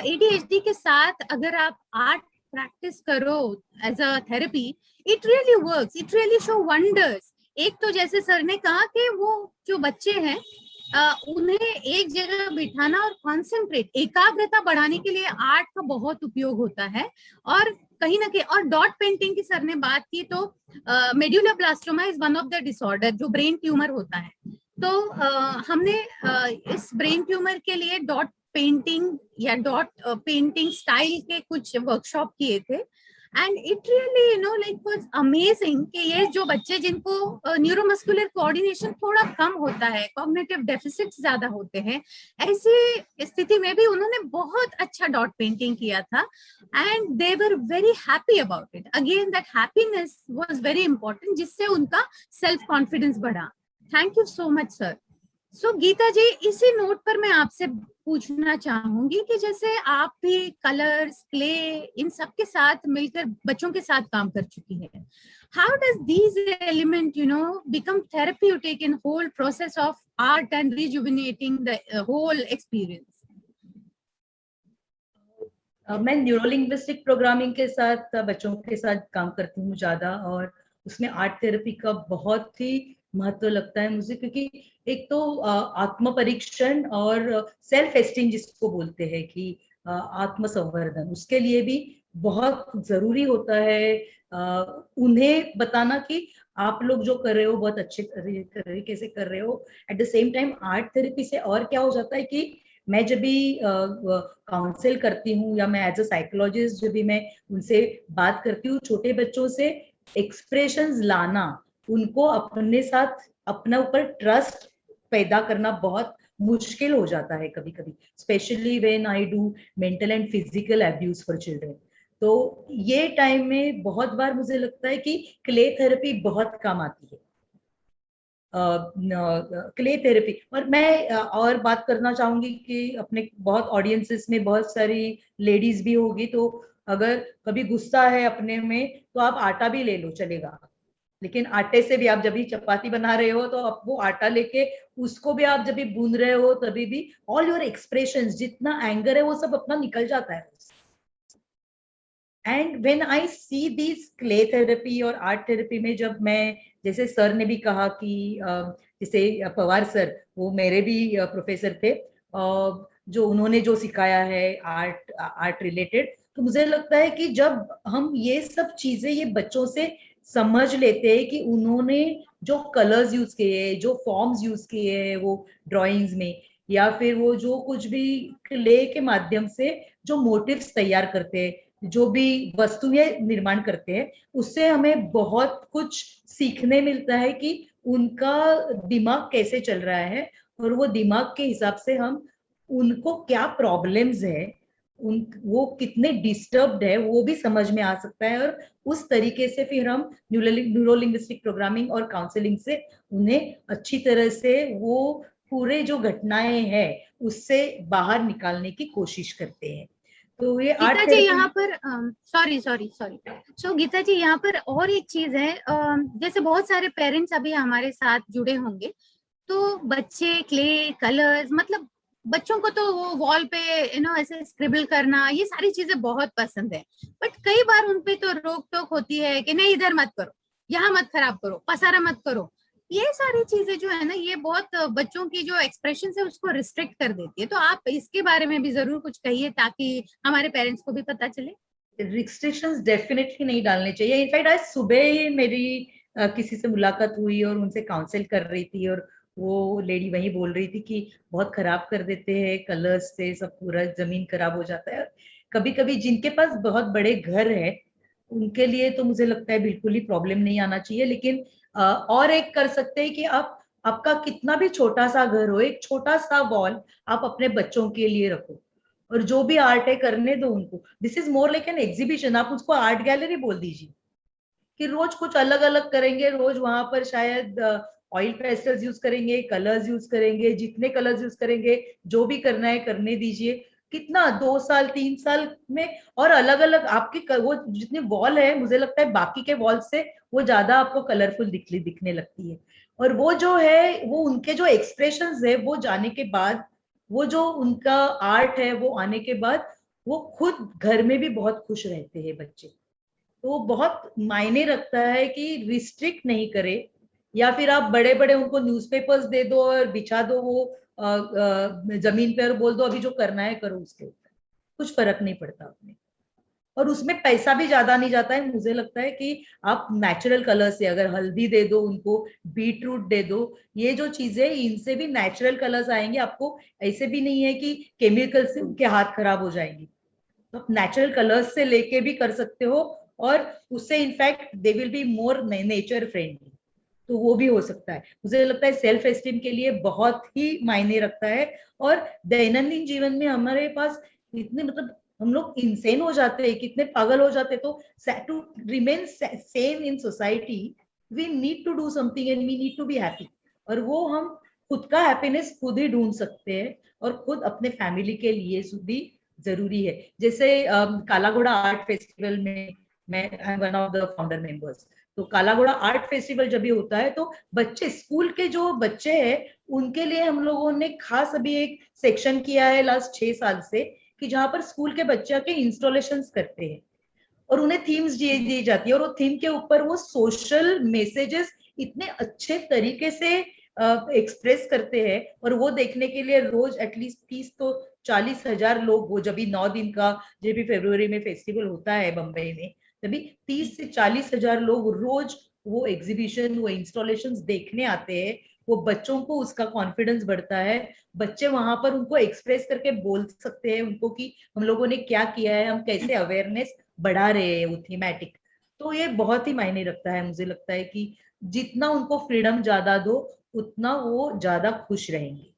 B: ADHD के साथ अगर आप आर्ट प्रैक्टिस करो as a therapy, it really works, it really show wonders. एक तो जैसे सर ने कहा कि वो जो बच्चे हैं उन्हें एक जगह बिठाना और कॉन्सेंट्रेट, एकाग्रता बढ़ाने के लिए आर्ट का बहुत उपयोग होता है। और कहीं ना कहीं, और डॉट पेंटिंग की सर ने बात की तो medulloblastoma is one of the disorder जो ब्रेन ट्यूमर होता है। तो हमने इस ब्रेन ट्यूमर के लिए डॉट पेंटिंग या डॉट पेंटिंग स्टाइल के कुछ वर्कशॉप किए थे। And it really like was amazing कि ये जो बच्चे जिनको न्यूरोमस्कुलर कोऑर्डिनेशन थोड़ा कम होता है, कॉग्निटिव डेफिसिट्स ज्यादा होते हैं, ऐसी स्थिति में भी उन्होंने बहुत अच्छा डॉट पेंटिंग किया था and they were very happy about it. Again that happiness was very important, जिससे उनका सेल्फ कॉन्फिडेंस बढ़ा। Thank you so much sir. So Geeta ji, इसी नोट पर मैं आपसे पूछना चाहूंगी कि जैसे आप भी कलर्स, क्ले, इन सब के साथ मिलकर बच्चों के साथ काम कर चुकी है, how does these element become therapeutic in whole process of art and rejuvenating the whole experience?
D: मैं न्यूरोलिंग्विस्टिक प्रोग्रामिंग के साथ बच्चों के साथ काम करती हूँ ज्यादा, और उसमें आर्ट थेरेपी का बहुत ही महत्व लगता है मुझे, क्योंकि एक तो आत्म परीक्षण और सेल्फ एस्टीम जिसको बोलते हैं कि आत्म संवर्धन, उसके लिए भी बहुत जरूरी होता है उन्हें बताना कि आप लोग जो कर रहे हो बहुत अच्छे तरीके से कर रहे हो। At the same time art therapy से और क्या हो जाता है कि मैं जब भी काउंसिल करती हूँ या मैं एज अ साइकोलॉजिस्ट जब भी मैं उनसे बात करती हूँ, छोटे बच्चों से एक्सप्रेशंस लाना, उनको अपने साथ अपना ऊपर ट्रस्ट पैदा करना बहुत मुश्किल हो जाता है कभी कभी, specially when I do mental and physical abuse for children. तो ये टाइम में बहुत बार मुझे लगता है कि क्ले थेरेपी बहुत काम आती है, क्ले थेरेपी। और मैं और बात करना चाहूंगी कि अपने बहुत ऑडियंसेस में बहुत सारी लेडीज भी होगी, तो अगर कभी गुस्सा है अपने में तो आप आटा भी ले लो, चलेगा, लेकिन आटे से भी आप जब भी चपाती बना रहे हो तो आप वो आटा लेके उसको भी आप जब भी भून रहे हो तभी भी ऑल योर एक्सप्रेशंस, जितना एंगर है वो सब अपना निकल जाता है। And when I see this clay therapy और आर्ट थेरेपी में, जब मैं, जैसे सर ने भी कहा कि जैसे पवार सर, वो मेरे भी प्रोफेसर थे, जो उन्होंने जो सिखाया है आर्ट रिलेटेड, तो मुझे लगता है कि जब हम ये सब चीजें ये बच्चों से समझ लेते हैं कि उन्होंने जो कलर्स यूज किए, जो फॉर्म्स यूज किए हैं वो ड्राइंग्स में, या फिर वो जो कुछ भी क्ले के माध्यम से जो मोटिव्स तैयार करते हैं, जो भी वस्तुएं निर्माण करते हैं, उससे हमें बहुत कुछ सीखने मिलता है कि उनका दिमाग कैसे चल रहा है, और वो दिमाग के हिसाब से हम उनको क्या प्रॉब्लम्स है, वो कितने डिस्टर्ब्ड है वो भी समझ में आ सकता है। और उस तरीके से फिर हम न्यूरोलिंग्विस्टिक प्रोग्रामिंग और काउंसलिंग से उन्हें अच्छी तरह से वो पूरे जो घटनाएं हैं उससे बाहर निकालने की कोशिश करते हैं। तो ये
B: गीता जी यहाँ पर सॉरी सो गीता जी यहाँ पर और एक चीज है, जैसे बहुत सारे पेरेंट्स अभी हमारे साथ जुड़े होंगे, तो बच्चे क्ले, कलर्स, मतलब बच्चों को तो वो वॉल पे ऐसे स्क्रिबल करना, ये सारी चीजें बहुत पसंद है, बट कई बार उनपे तो रोक टोक होती है कि नहीं इधर मत करो, यहाँ मत खराब करो, पसारा मत करो। ये सारी चीजें जो है ना, ये बहुत बच्चों की जो एक्सप्रेशन है उसको रिस्ट्रिक्ट कर देती है। तो आप इसके बारे में भी जरूर कुछ कहिए ताकि हमारे पेरेंट्स को भी पता चले।
D: रिस्ट्रिक्शंस डेफिनेटली नहीं डालने चाहिए। इनफैक्ट आज सुबह ही मेरी किसी से मुलाकात हुई और उनसे काउंसिल कर रही थी, और वो लेडी वही बोल रही थी कि बहुत खराब कर देते हैं कलर्स से, सब पूरा जमीन खराब हो जाता है। कभी कभी जिनके पास बहुत बड़े घर है उनके लिए तो मुझे लगता है बिल्कुल ही प्रॉब्लम नहीं आना चाहिए, लेकिन और एक कर सकते हैं कि आप, आपका कितना भी छोटा सा घर हो, एक छोटा सा वॉल आप अपने बच्चों के लिए रखो, और जो भी आर्ट है करने दो उनको। This is more like an exhibition, आप उसको आर्ट गैलरी बोल दीजिए कि रोज कुछ अलग अलग करेंगे, रोज वहां पर शायद ऑयल पेस्टल्स यूज करेंगे, कलर्स यूज करेंगे, जितने कलर्स यूज करेंगे, जो भी करना है करने दीजिए। कितना 2 साल 3 साल में, और अलग अलग आपकी वो जितनी वॉल है, मुझे लगता है बाकी के वॉल से वो ज्यादा आपको कलरफुल दिखने लगती है। और वो जो है वो उनके जो एक्सप्रेशंस है वो जाने के बाद, वो जो उनका आर्ट है वो आने के बाद, वो खुद घर में भी बहुत खुश रहते हैं बच्चे। तो बहुत मायने रखता है कि रिस्ट्रिक्ट नहीं करे, या फिर आप बड़े बड़े उनको न्यूज़पेपर्स दे दो और बिछा दो वो जमीन पे और बोल दो अभी जो करना है करो, उसके ऊपर कुछ फर्क नहीं पड़ता अपने। और उसमें पैसा भी ज्यादा नहीं जाता है। मुझे लगता है कि आप नेचुरल कलर से, अगर हल्दी दे दो उनको, बीट रूट दे दो, ये जो चीजें, इनसे भी नेचुरल कलर्स आएंगे आपको। ऐसे भी नहीं है कि केमिकल से उनके हाथ खराब हो जाएंगे। तो आप नेचुरल कलर्स से लेके भी कर सकते हो, और उससे in fact they will be more nature friendly, तो वो भी हो सकता है। मुझे लगता है सेल्फ एस्टीम के लिए बहुत ही मायने रखता है। और दैनंदिन जीवन में हमारे पास इतने, मतलब हम लोग इंसेन हो जाते हैं, कितने पागल हो जाते हैं। तो to remain same in society we need to do something and we need to be happy. और वो हम खुद का हैप्पीनेस खुद ही ढूंढ सकते हैं, और खुद अपने फैमिली के लिए भी जरूरी है। जैसे काला घोड़ा आर्ट फेस्टिवल में मैं I am one of the founder members. तो काला घोड़ा आर्ट फेस्टिवल जब भी होता है तो बच्चे, स्कूल के जो बच्चे हैं, उनके लिए हम लोगों ने खास अभी एक सेक्शन किया है लास्ट 6 साल से, कि जहां पर स्कूल के बच्चे के इंस्टॉलेशंस करते हैं और उन्हें थीम्स दी जाती है, और वो थीम के ऊपर वो सोशल मैसेजेस इतने अच्छे तरीके से एक्सप्रेस करते हैं। और वो देखने के लिए रोज एटलीस्ट 30 तो 40,000 लोग, वो जब भी 9 दिन का जब भी फरवरी में फेस्टिवल होता है बम्बई में, तभी 30 से 40,000 लोग रोज वो एग्जीबिशन, वो इंस्टॉलेशंस देखने आते हैं। वो बच्चों को उसका कॉन्फिडेंस बढ़ता है। बच्चे वहां पर उनको एक्सप्रेस करके बोल सकते हैं उनको कि हम लोगों ने क्या किया है, हम कैसे अवेयरनेस बढ़ा रहे हैं वो थीमेटिक। तो ये बहुत ही मायने रखता है। मुझे लगता है कि जितना उनको फ्रीडम ज्यादा दो, उतना वो ज्यादा खुश रहेंगे।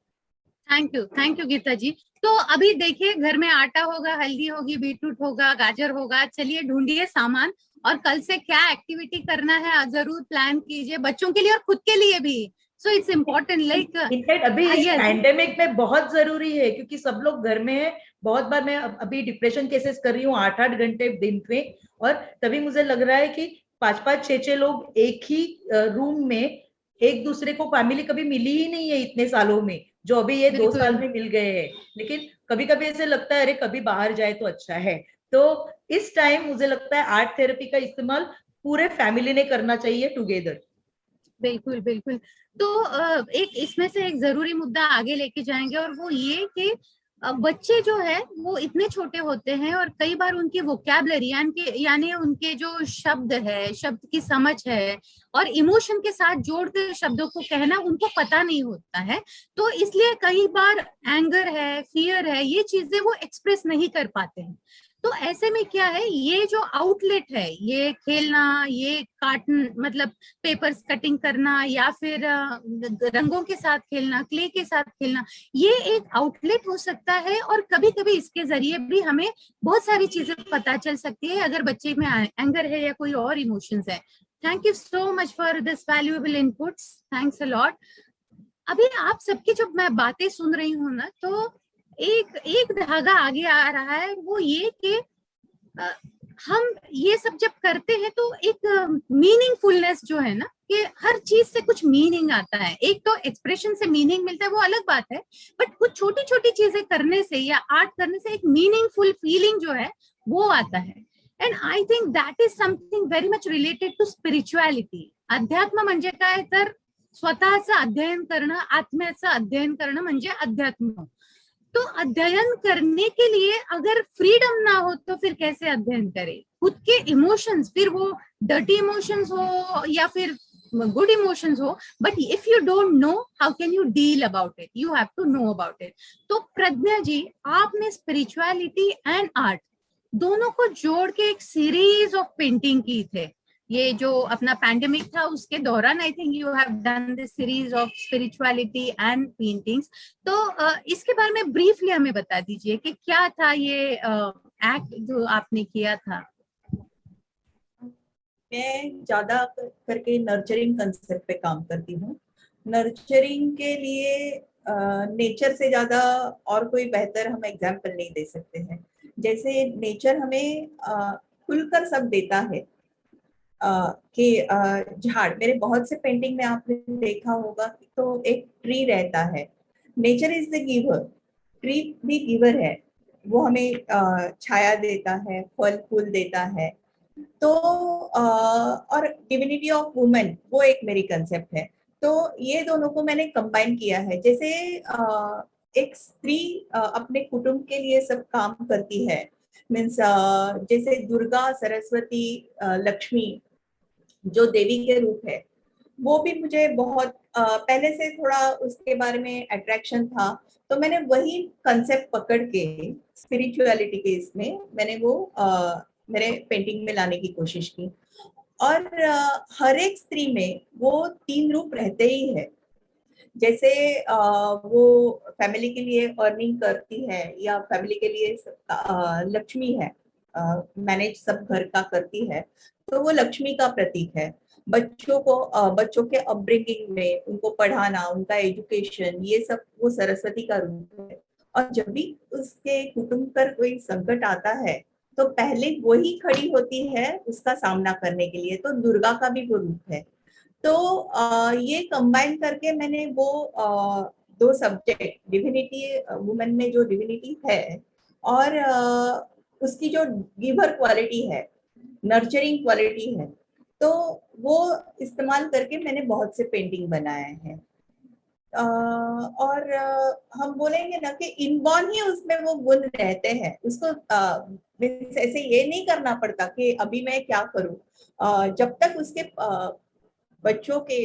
B: थैंक यू गीता जी। तो अभी देखिए, घर में आटा होगा, हल्दी होगी, बीटरूट होगा, गाजर होगा, चलिए ढूंढिए सामान, और कल से क्या एक्टिविटी करना है जरूर प्लान कीजिए, बच्चों के लिए और खुद के लिए भी। So it's important, like
D: in fact अभी इस पैंडेमिक में बहुत जरूरी है, क्योंकि सब लोग घर में है। बहुत बार मैं अभी डिप्रेशन केसेस कर रही हूँ 8-8 घंटे दिन में, और तभी मुझे लग रहा है कि 5-5, 6-6 लोग एक ही रूम में, एक दूसरे को फैमिली कभी मिली ही नहीं है इतने सालों में, जो अभी ये 2 साल में मिल गए हैं। लेकिन कभी कभी ऐसे लगता है अरे कभी बाहर जाए तो अच्छा है। तो इस टाइम मुझे लगता है आर्ट थेरेपी का इस्तेमाल पूरे फैमिली ने करना चाहिए टुगेदर।
B: बिल्कुल बिल्कुल। तो एक इसमें से एक जरूरी मुद्दा आगे लेके जाएंगे, और वो ये कि बच्चे जो है वो इतने छोटे होते हैं, और कई बार उनकी वोकैबलरी यानी उनके जो शब्द है, शब्द की समझ है, और इमोशन के साथ जोड़कर शब्दों को कहना उनको पता नहीं होता है। तो इसलिए कई बार एंगर है, फियर है, ये चीजें वो एक्सप्रेस नहीं कर पाते हैं। तो ऐसे में क्या है, ये जो आउटलेट है, ये खेलना, ये काटन मतलब पेपर्स कटिंग करना, या फिर रंगों के साथ खेलना, क्ले के साथ खेलना, ये एक आउटलेट हो सकता है। और कभी कभी इसके जरिए भी हमें बहुत सारी चीजें पता चल सकती है, अगर बच्चे में एंगर है या कोई और इमोशंस है। Thank you so much for this valuable inputs, thanks a lot. अभी आप सबकी जब मैं बातें सुन रही हूँ ना, तो एक धागा आगे आ रहा है, वो ये कि हम ये सब जब करते हैं तो एक मीनिंगफुलनेस जो है ना, कि हर चीज से कुछ मीनिंग आता है। एक तो एक्सप्रेशन से मीनिंग मिलता है, वो अलग बात है, बट कुछ छोटी छोटी चीजें करने से या आर्ट करने से एक मीनिंगफुल फीलिंग जो है वो आता है। And I think that is something very much related to spirituality. अध्यात्म म्हणजे काय, तर स्वतःचं अध्ययन करणं, आत्म्याचं अध्ययन करणं म्हणजे अध्यात्म. तो अध्ययन करने के लिए अगर फ्रीडम ना हो तो फिर कैसे अध्ययन करें? खुद के इमोशंस, फिर वो डर्टी इमोशंस हो या फिर गुड इमोशंस हो, but if you don't know, how can you deal about it? You have to know about it. तो प्रज्ञा जी, आपने स्पिरिचुअलिटी एंड आर्ट दोनों को जोड़ के एक सीरीज ऑफ पेंटिंग की थे. ये जो अपना पैंडेमिक था उसके दौरान I think you have done this series of spirituality and paintings. तो इसके बारे में ब्रीफली हमें बता दीजिए कि क्या था ये एक्ट जो आपने किया था.
E: मैं ज्यादा करके नर्चरिंग कंसेप्ट पे काम करती हूँ. नर्चरिंग के लिए नेचर से ज्यादा और कोई बेहतर हम एग्जाम्पल नहीं दे सकते हैं. जैसे नेचर हमें खुलकर सब देता है कि झाड़, मेरे बहुत से पेंटिंग में आपने देखा होगा तो एक ट्री रहता है. Nature is the giver, tree भी गिवर है. वो हमें छाया देता है, फल फूल देता है. तो और डिविनिटी ऑफ वुमेन वो एक मेरी कंसेप्ट है। तो ये दोनों को मैंने कंबाइन किया है। जैसे एक स्त्री अपने कुटुंब के लिए सब काम करती है, मीन्स जैसे दुर्गा, सरस्वती, लक्ष्मी जो देवी के रूप है, वो भी मुझे बहुत पहले से थोड़ा उसके बारे में अट्रैक्शन था। तो मैंने वही कंसेप्ट पकड़ के स्पिरिचुअलिटी के इसमें मैंने वो मेरे पेंटिंग में लाने की कोशिश की। और हर एक स्त्री में वो 3 रूप रहते ही है। जैसे वो फैमिली के लिए अर्निंग करती है या फैमिली के लिए लक्ष्मी है, मैनेज सब घर का करती है, तो वो लक्ष्मी का प्रतीक है। बच्चों के अपब्रिंगिंग में उनको पढ़ाना, उनका एजुकेशन, ये सब वो सरस्वती का रूप है। और जब भी उसके कुटुंब पर कोई संकट आता है तो पहले वही खड़ी होती है उसका सामना करने के लिए, तो दुर्गा का भी वो रूप है। तो ये कंबाइन करके मैंने वो 2 सब्जेक्ट, डिविनिटी, वुमेन में जो डिविनिटी है और उसकी जो गिवर क्वालिटी है, नर्चरिंग क्वालिटी है, तो वो इस्तेमाल करके मैंने बहुत से पेंटिंग बनाए हैं। और हम बोलेंगे ना कि इनबॉर्न ही उसमें वो गुण रहते हैं। उसको ऐसे ये नहीं करना पड़ता कि अभी मैं क्या करूं। जब तक उसके बच्चों के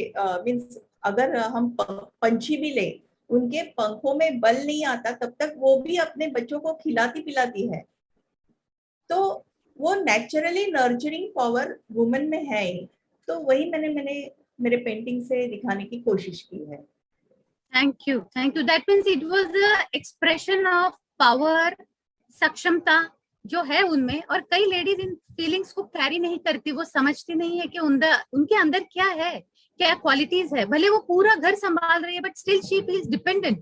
E: मीन्स अगर हम पंछी भी ले, उनके पंखों में बल नहीं आता तब तक वो भी अपने बच्चों को खिलाती पिलाती है। तो वो नेचुरली नर्चरिंग पावर वुमेन में है ही। तो वही मैंने मेरे पेंटिंग से दिखाने की कोशिश की है।
B: Thank you, thank you. That means it was the expression of power, सक्षमता जो है उनमें। और कई लेडीज इन फीलिंग्स को कैरी नहीं करती, वो समझती नहीं है कि उनके अंदर क्या है, क्या क्वालिटीज है। भले वो पूरा घर संभाल रही है but still she feels dependent.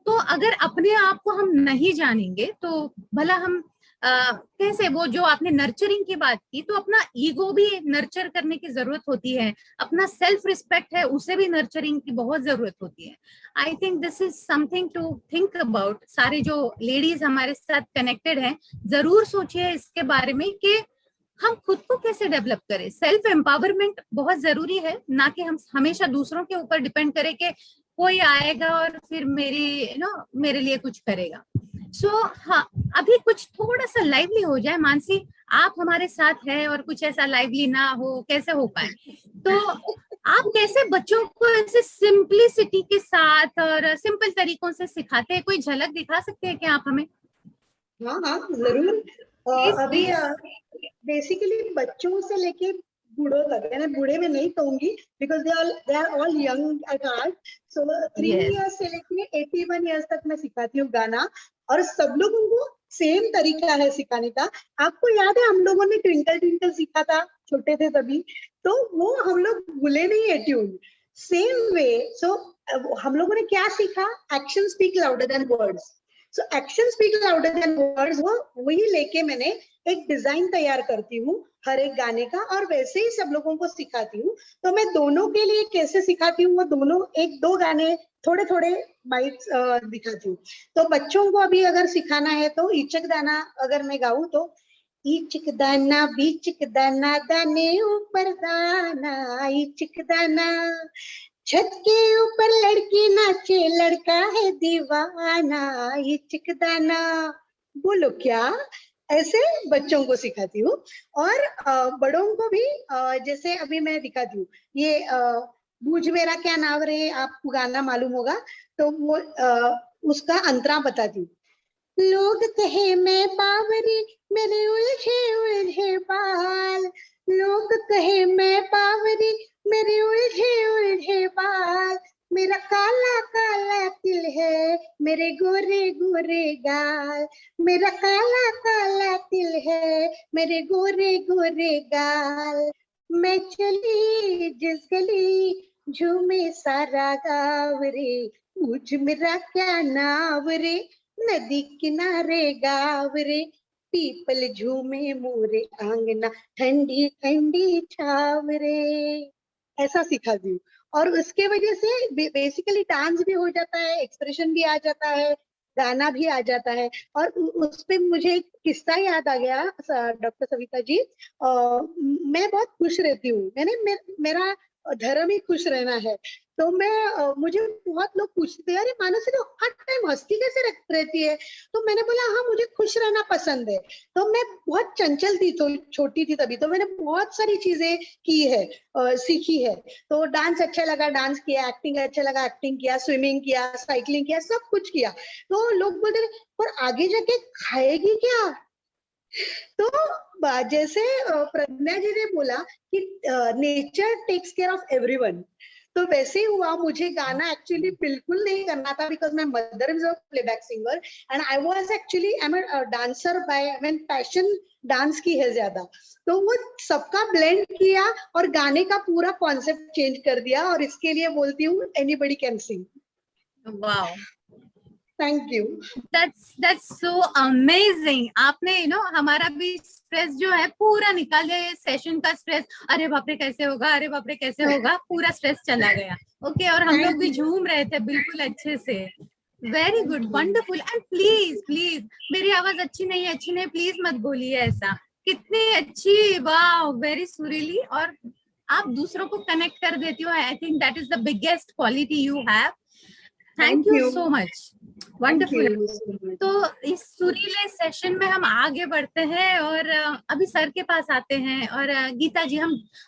B: तो अगर अपने आप को हम नहीं जानेंगे तो भला हम कैसे, वो जो आपने नर्चरिंग की बात की, तो अपना ईगो भी नर्चर करने की जरूरत होती है, अपना सेल्फ रिस्पेक्ट है उसे भी नर्चरिंग की बहुत जरूरत होती है। I think this is something to think about. सारे जो लेडीज हमारे साथ कनेक्टेड हैं, जरूर सोचिए इसके बारे में कि हम खुद को कैसे डेवलप करें। सेल्फ एम्पावरमेंट बहुत जरूरी है, ना कि हम हमेशा दूसरों के ऊपर डिपेंड करें कि कोई आएगा और फिर मेरे लिए कुछ करेगा। हाँ, अभी कुछ थोड़ा सा लाइवली हो जाए। मानसी, आप हमारे साथ है और कुछ ऐसा लाइवली ना हो, कैसे हो पाए? तो आप कैसे बच्चों को ऐसे सिंपलिसिटी के साथ और सिंपल तरीकों से सिखाते हैं? कोई झलक दिखा सकते हैं क्या आप हमें?
F: हाँ हाँ जरूर। अभी बेसिकली बच्चों से लेके बूढ़ों तक, मैं बूढ़े में नहीं कहूंगी because they are all young at heart. So 3 years से लेके 81 इयर्स तक मैं सिखाती हूँ गाना, और सब लोगों को सेम तरीका है सिखाने का। आपको याद है हम लोगों ने ट्विंकल ट्विंकल सीखा था छोटे थे तभी, तो वो हम लोग भूले नहीं है ट्यून। सेम वे सो हम लोगों ने क्या सीखा, action speak louder than words. So action speak louder than words, वो वही लेके मैंने एक डिजाइन तैयार करती हूँ हर एक गाने का, और वैसे ही सब लोगों को सिखाती हूँ। तो मैं दोनों के लिए कैसे सिखाती हूँ, वो दोनों 1-2 गाने थोड़े थोड़े बाइट्स दिखाती हूँ। तो बच्चों को अभी अगर सिखाना है तो इचक दाना अगर मैं गाऊं तो, इचक दाना बीचक दाना दाने ऊपर दाना, इचक दाना छत के ऊपर लड़की नाचे लड़का है दीवाना, इचक दाना। बोलो क्या, ऐसे बच्चों को सिखाती हूँ। और बड़ों को भी जैसे अभी मैं दिखाती हूँ ये बूझ मेरा क्या नाव रे, आपको गाना मालूम होगा तो वो उसका अंतरा बताती हूँ। लोग कहे मैं बावरी, मेरे उलझे उलझे बाल, लोग कहे मैं बावरी, मेरे उलझे उलझे बाल, मेरा काला काला तिल है, मेरे गोरे गोरे गाल, मेरा काला काला तिल है, मेरे गोरे गोरे गाल। मैं चली जिस गली झूमे सारा गाँव रे, पूछ मेरा क्या नाव रे, नदी किनारे गाँव रे, पीपल झूमे मोरे आंगना, ठंडी ठंडी छाव रे। ऐसा सिखा दी हूँ। और उसके वजह से बेसिकली डांस भी हो जाता है, एक्सप्रेशन भी आ जाता है, गाना भी आ जाता है। और उस पे मुझे एक किस्सा याद आ गया डॉक्टर सविता जी। मैं बहुत खुश रहती हूँ, मेरा धर्म ही खुश रहना है। तो मुझे बहुत लोग पूछते हैं, अरे मानसी तो हर टाइम हंसती कैसे रहती है? तो मैंने बोला हाँ, मुझे खुश रहना पसंद है। तो मैं बहुत चंचल थी, तो छोटी थी तभी, तो मैंने बहुत सारी चीजें की है, सीखी है। तो डांस अच्छा लगा, डांस किया, एक्टिंग अच्छा लगा, एक्टिंग किया, स्विमिंग किया, साइकिलिंग किया, सब कुछ किया। तो लोग बोलते थे, पर आगे जाके खाएगी क्या? तो जैसे प्रज्ञा जी ने बोला कि nature takes care of everyone, तो वैसे ही हुआ। मुझे गाना एक्चुअली बिल्कुल नहीं करना था, because my mother is a playback singer and I was actually I am a dancer by when passion dance की है ज्यादा। तो वो सबका ब्लेंड किया और गाने का पूरा कॉन्सेप्ट चेंज कर दिया, और इसके लिए बोलती हूँ anybody can sing.
B: Wow,
F: thank you.
B: that's so amazing। आपने हमारा भी स्ट्रेस जो है पूरा निकाल दिया, ये सेशन का स्ट्रेस। अरे बाप रे कैसे होगा, अरे बाप रे कैसे होगा, पूरा स्ट्रेस चला गया। ओके, और हम लोग भी झूम रहे थे बिल्कुल अच्छे से। Very good, wonderful. And please please, मेरी आवाज अच्छी नहीं प्लीज मत बोलिए ऐसा। कितनी अच्छी, वाह, वेरी सुरीली। और आप दूसरों को कनेक्ट कर देती हो। आई think that is the biggest quality you have. Thank you so much, wonderful. तो इस सुरीले सेशन में हम आगे बढ़ते हैं और अभी सर के पास आते हैं। और गीता जी,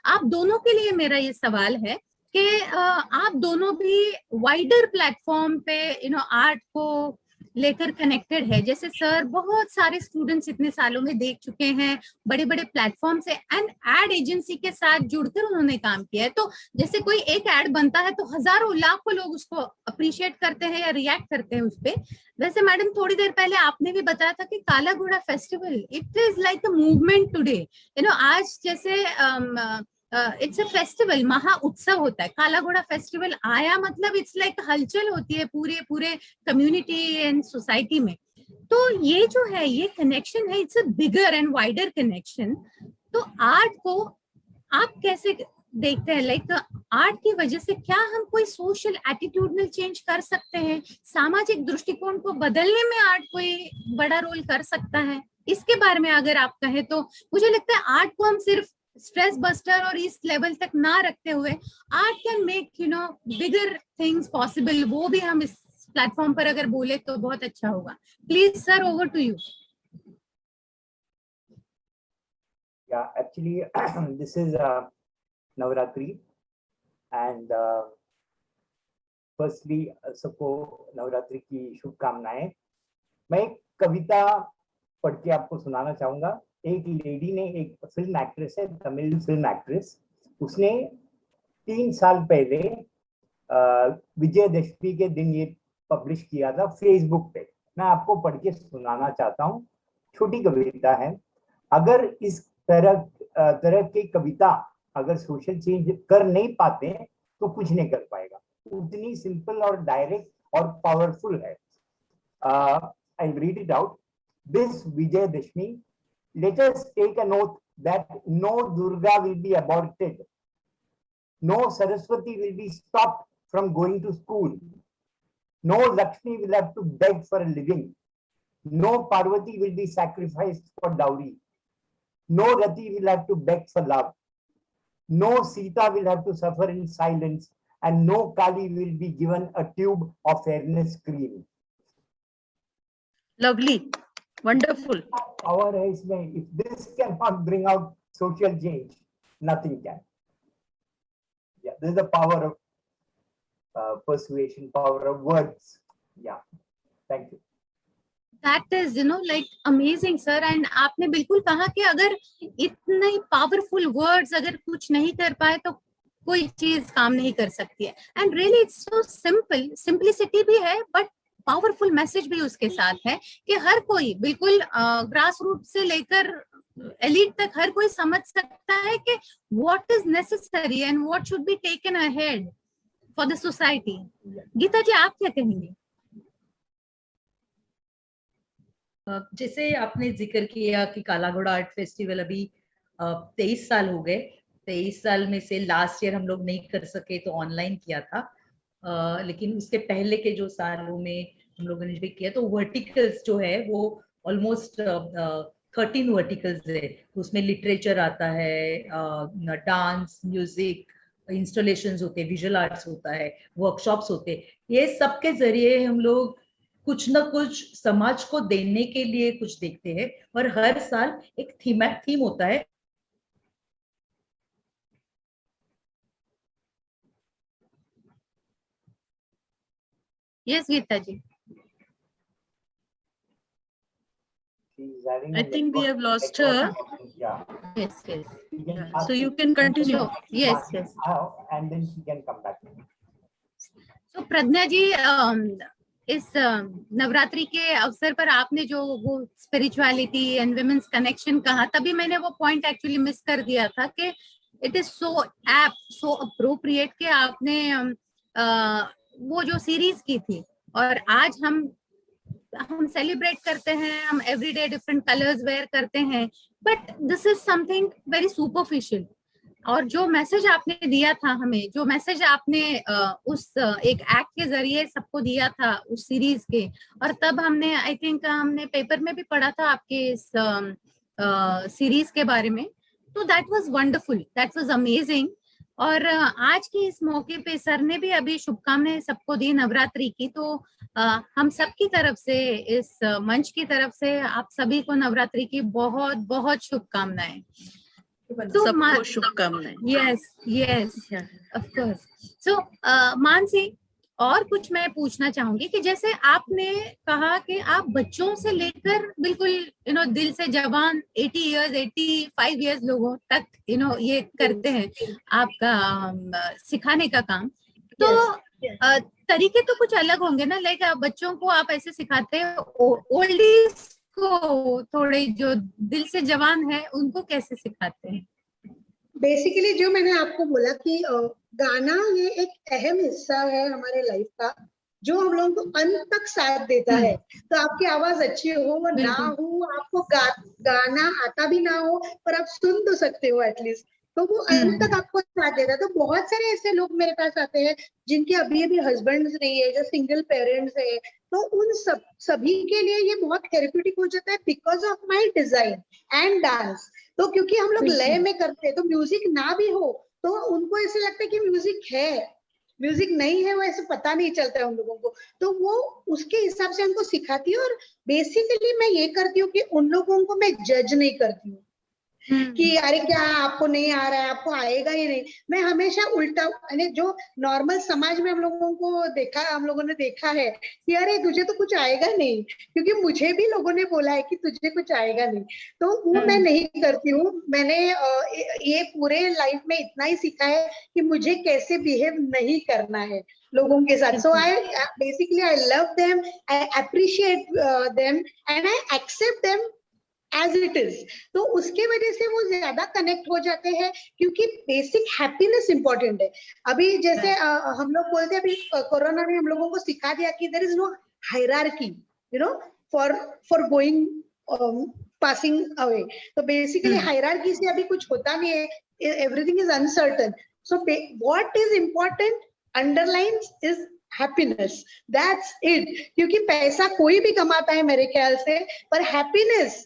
B: आप दोनों के लिए मेरा ये सवाल है कि आप दोनों भी वाइडर प्लेटफॉर्म पे आर्ट को लेकर कनेक्टेड है। जैसे सर बहुत सारे स्टूडेंट्स इतने सालों में देख चुके हैं, बड़े बड़े प्लेटफॉर्म से एंड एड एजेंसी के साथ जुड़कर उन्होंने काम किया है। तो जैसे कोई एक एड बनता है तो हजारों लाखों लोग उसको अप्रिशिएट करते हैं या रिएक्ट करते हैं उस पे। वैसे मैडम, थोड़ी देर पहले आपने भी बताया था कि काला घोड़ा festival, it is like a movement today. आज जैसे इट्स अ फेस्टिवल, महा उत्सव होता है। काला घोड़ा फेस्टिवल आया मतलब इट्स लाइक हलचल होती है पूरे कम्युनिटी एंड सोसाइटी में। तो ये जो है, ये कनेक्शन है, it's a bigger and wider connection. तो आर्ट को आप कैसे देखते हैं? लाइक आर्ट की वजह से क्या हम कोई सोशल एटीट्यूडनल चेंज कर सकते हैं? सामाजिक दृष्टिकोण को बदलने में आर्ट कोई बड़ा रोल कर सकता है? इसके बारे में अगर आप कहें तो मुझे लगता है आर्ट को हम सिर्फ स्ट्रेस बस्टर और इस लेवल तक ना रखते हुए, art can make bigger things possible. वो भी हम इस प्लेटफॉर्म पर अगर बोले तो बहुत अच्छा होगा। Please sir, over to you.
C: Yeah, actually, this is Navratri, and firstly सबको नवरात्रि की शुभकामनाएं। मैं एक कविता पढ़ के आपको सुनाना चाहूंगा। एक लेडी ने, एक फिल्म एक्ट्रेस है, तमिल फिल्म एक्ट्रेस, उसने 3 साल पहले विजयदशमी के दिन ये पब्लिश किया था फेसबुक पे। मैं आपको पढ़ के सुनाना चाहता हूँ। छोटी कविता है। अगर इस तरह की कविता अगर सोशल चेंज कर नहीं पाते तो कुछ नहीं कर पाएगा। उतनी सिंपल और डायरेक्ट और पावरफुल है। I read it out. This Vijayadashami, let us take an oath that no Durga will be aborted, no Saraswati will be stopped from going to school, no Lakshmi will have to beg for a living, no Parvati will be sacrificed for dowry, no Rati will have to beg for love, no Sita will have to suffer in silence, and no Kali will be given a tube of fairness cream.
A: Lovely, wonderful.
C: Power है इसमें. If this cannot bring out social change, nothing can. Yeah, this is the power of persuasion, power of words. Yeah, thank you.
B: That is like amazing sir। and आपने बिल्कुल कहा कि अगर इतने powerful words अगर कुछ नहीं कर पाए तो कोई चीज काम नहीं कर सकती है। And really it's so simple, simplicity भी है बट पावरफुल मैसेज भी उसके साथ है कि हर कोई, बिल्कुल ग्रास रूट से लेकर एलिट तक हर कोई समझ सकता है कि what is necessary and what should be taken ahead for the society. Geeta ji, आप क्या कहेंगे?
D: जैसे आपने जिक्र किया कि काला घोड़ा आर्ट फेस्टिवल अभी 23 साल हो गए। 23 साल में से लास्ट ईयर हम लोग नहीं कर सके तो ऑनलाइन किया था, लेकिन उसके पहले के जो सालों में हम लोगों ने भी किया। तो वर्टिकल्स जो है वो ऑलमोस्ट 13 वर्टिकल्स है। उसमें लिटरेचर आता है, डांस, म्यूजिक, इंस्टॉलेशंस होते हैं, विजुअल आर्ट्स होता है, वर्कशॉप्स होते हैं। ये सब के जरिए हम लोग कुछ ना कुछ समाज को देने के लिए कुछ देखते हैं, और हर साल एक थीम होता है।
B: Yes Geeta ji.
C: She's having
A: I
C: a
A: think we
C: network-
A: have lost
C: network
A: her.
C: problem. Yeah.
B: Yes yes.
C: You can
A: Yeah,
C: ask
A: so you
C: her.
A: can continue.
B: So, yes, yes.
C: And then she can come back.
B: तो प्रज्ञा जी, इस नवरात्रि के अवसर पर आपने जो वो spirituality and women's connection कहा, तभी मैंने वो पॉइंट एक्चुअली मिस कर दिया था कि it is so apt, so appropriate कि आपने वो जो सीरीज की थी, और आज हम सेलिब्रेट करते हैं, हम एवरीडे डिफरेंट कलर्स वेयर करते हैं, but this is something very superficial. और जो मैसेज आपने दिया था हमें, जो मैसेज आपने उस एक एक्ट के जरिए सबको दिया था उस सीरीज के, और तब हमने आई थिंक हमने पेपर में भी पढ़ा था आपके इस सीरीज के बारे में, तो that was wonderful, that was amazing. और आज के इस मौके पे सर ने भी अभी शुभकामनाएं सबको दी नवरात्रि की, तो हम सब की तरफ से, इस मंच की तरफ से आप सभी को नवरात्रि की बहुत बहुत शुभकामनाएं। तो
A: सबको शुभकामनाएं।
B: Yes yes of course. So Mansi, और कुछ मैं पूछना चाहूंगी कि जैसे आपने कहा कि आप बच्चों से लेकर बिल्कुल दिल से जवान 80 इयर्स 85 इयर्स लोगों तक ये करते हैं आपका सिखाने का काम, तो तरीके तो कुछ अलग होंगे ना, लाइक बच्चों को आप ऐसे सिखाते हैं, ओल्डीज को थोड़े जो दिल से जवान है उनको कैसे सिखाते हैं?
F: बेसिकली जो मैंने आपको बोला कि गाना ये एक अहम हिस्सा है हमारे लाइफ का, जो हम लोगों को अंत तक साथ देता है। तो आपकी आवाज अच्छी हो ना हो, आपको गाना आता भी ना हो, पर आप सुन तो सकते हो एटलीस्ट, तो वो अंत तक आपको साथ देता है। तो बहुत सारे ऐसे लोग मेरे पास आते हैं जिनके अभी हस्बैंड्स नहीं है, जो सिंगल पेरेंट्स है, तो उन सभी के लिए ये बहुत थेरेप्यूटिक हो जाता है because of my design and dance. तो क्योंकि हम लोग लय में करते हैं, तो म्यूजिक ना भी हो तो उनको ऐसे लगता है कि म्यूजिक है, म्यूजिक नहीं है, वो ऐसे पता नहीं चलता है उन लोगों को। तो वो उसके हिसाब से हमको सिखाती है, और बेसिकली मैं ये करती हूँ कि उन लोगों को मैं जज नहीं करती हूँ कि अरे क्या आपको नहीं आ रहा है, आपको आएगा ही नहीं। मैं हमेशा उल्टा, यानी जो नॉर्मल समाज में हम लोगों ने देखा है कि अरे तुझे तो कुछ आएगा नहीं, क्योंकि मुझे भी लोगों ने बोला है कि तुझे कुछ आएगा नहीं, तो वो मैं नहीं करती हूँ। मैंने ये पूरे लाइफ में इतना ही सीखा है कि मुझे कैसे बिहेव नहीं करना है लोगों के साथ। So I basically I love them, I appreciate them and I accept them as it is. तो उसके वजह से वो ज्यादा कनेक्ट हो जाते हैं, क्योंकि बेसिक हैप्पीनेस इंपॉर्टेंट है। अभी जैसे हम लोग बोलते हैं, अभी कोरोना ने हम लोगों को सिखा दिया कि there is no hierarchy for going passing away. तो बेसिकली हायरार्की से अभी कुछ होता नहीं है, everything is uncertain. So what is important underlines is happiness, that's it. क्योंकि पैसा कोई भी कमाता है मेरे ख्याल से, पर हैप्पीनेस